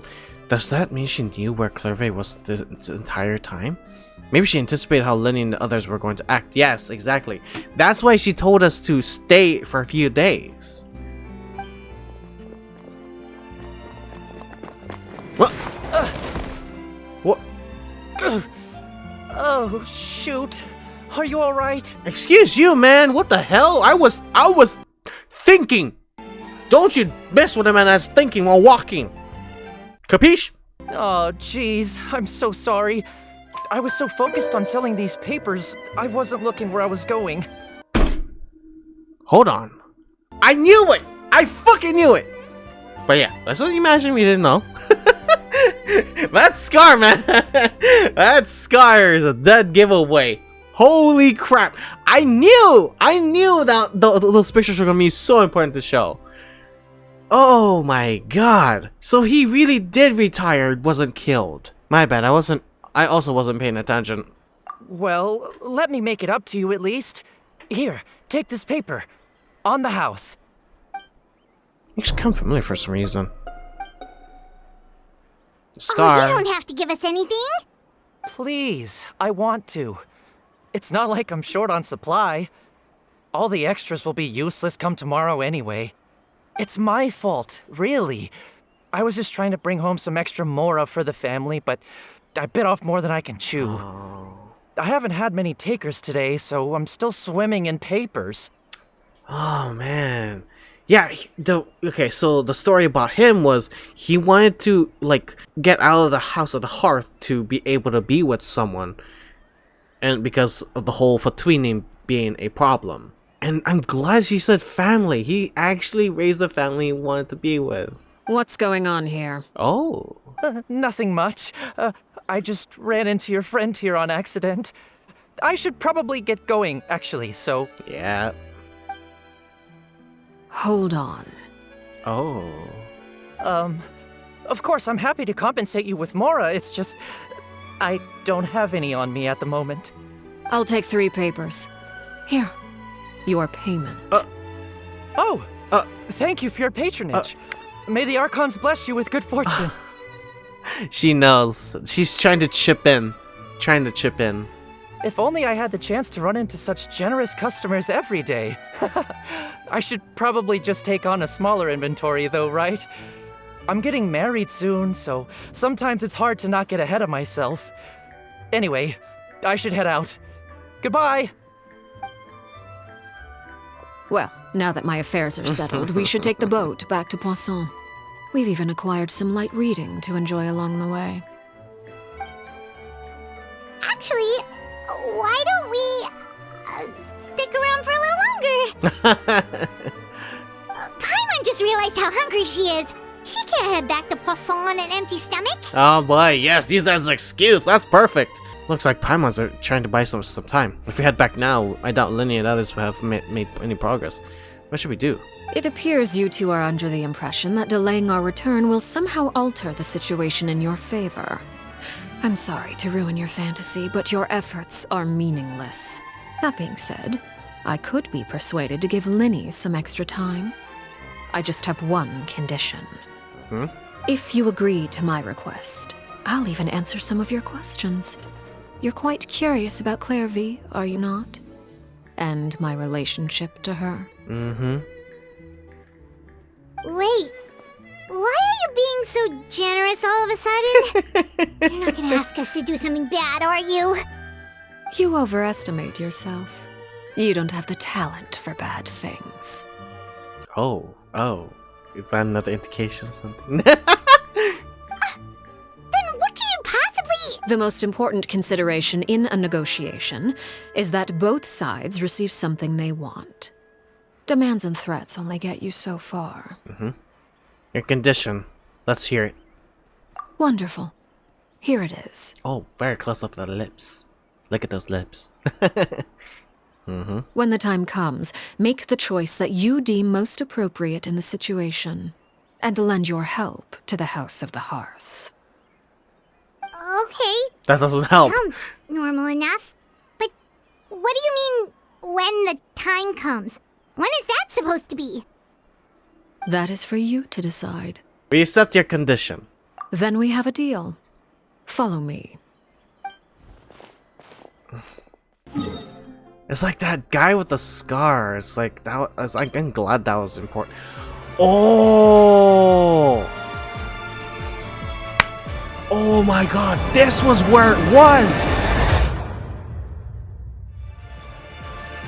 Does that mean she knew where Clervie was the entire time? Maybe she anticipated how Lenny and the others were going to act. Yes, exactly. That's why she told us to stay for a few days. What? What? Oh, shoot. Are you alright? Excuse you, man. What the hell? I was thinking. Don't you mess with a man that's thinking while walking. Capiche? Oh, jeez. I'm so sorry. I was so focused on selling these papers, I wasn't looking where I was going. Hold on. I knew it! I fucking knew it! But yeah, let's just imagine we didn't know. That scar, man! That scar is a dead giveaway. Holy crap. I knew that those pictures were gonna be so important to show. Oh my god. So he really did retire, wasn't killed. My bad, I also wasn't paying attention. Well, let me make it up to you at least. Here, take this paper. On the house. You just come familiar for some reason. Scar. Oh, you don't have to give us anything. Please, I want to. It's not like I'm short on supply. All the extras will be useless come tomorrow anyway. It's my fault, really. I was just trying to bring home some extra mora for the family, but I bit off more than I can chew. Oh. I haven't had many takers today, so I'm still swimming in papers. Oh man. Yeah, okay, so the story about him was he wanted to like get out of the House of the Hearth to be able to be with someone. And because of the whole Fatweening being a problem. And I'm glad she said family. He actually raised a family he wanted to be with. What's going on here? Oh. Nothing much. I just ran into your friend here on accident. I should probably get going, actually, so... Yeah. Hold on. Oh. Of course, I'm happy to compensate you with mora, it's just... I don't have any on me at the moment. I'll take 3 papers. Here. Your payment. Thank you for your patronage. May the Archons bless you with good fortune. She knows. She's trying to chip in. If only I had the chance to run into such generous customers every day. I should probably just take on a smaller inventory though, right? I'm getting married soon, so sometimes it's hard to not get ahead of myself. Anyway, I should head out. Goodbye! Well, now that my affairs are settled, we should take the boat back to Poisson. We've even acquired some light reading to enjoy along the way. Actually, why don't we stick around for a little longer? Paimon just realized how hungry she is. She can't head back to Poisson on an empty stomach. Oh boy, yes, use that as an excuse. That's perfect. Looks like Paimon's are trying to buy some time. If we head back now, I doubt Lenny and others will have made any progress. What should we do? It appears you two are under the impression that delaying our return will somehow alter the situation in your favor. I'm sorry to ruin your fantasy, but your efforts are meaningless. That being said, I could be persuaded to give Lenny some extra time. I just have one condition. If you agree to my request, I'll even answer some of your questions. You're quite curious about Clervie, are you not? And my relationship to her. Wait, why are you being so generous all of a sudden? You're not gonna ask us to do something bad, are you? You overestimate yourself. You don't have the talent for bad things. Oh. Is that another indication or something? Then what can you possibly... The most important consideration in a negotiation is that both sides receive something they want. Demands and threats only get you so far. Your condition. Let's hear it. Wonderful. Here it is. Oh, very close up to the lips. Look at those lips. When the time comes, make the choice that you deem most appropriate in the situation, and lend your help to the House of the Hearth. Okay. That doesn't help. Sounds normal enough. But what do you mean, when the time comes? When is that supposed to be? That is for you to decide. We set your condition. Then we have a deal. Follow me. It's like that guy with the scar. It's like that. I'm glad that was important. Oh! Oh my God! This was where it was.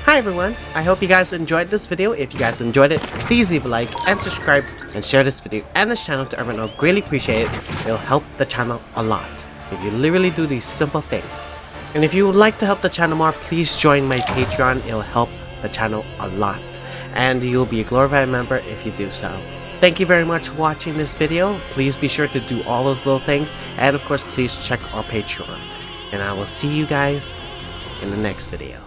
Hi everyone. I hope you guys enjoyed this video. If you guys enjoyed it, please leave a like and subscribe and share this video and this channel to everyone. I'll greatly appreciate it. It'll help the channel a lot if you literally do these simple things. And if you would like to help the channel more, please join my Patreon. It'll help the channel a lot. And you'll be a glorified member if you do so. Thank you very much for watching this video. Please be sure to do all those little things. And of course, please check our Patreon. And I will see you guys in the next video.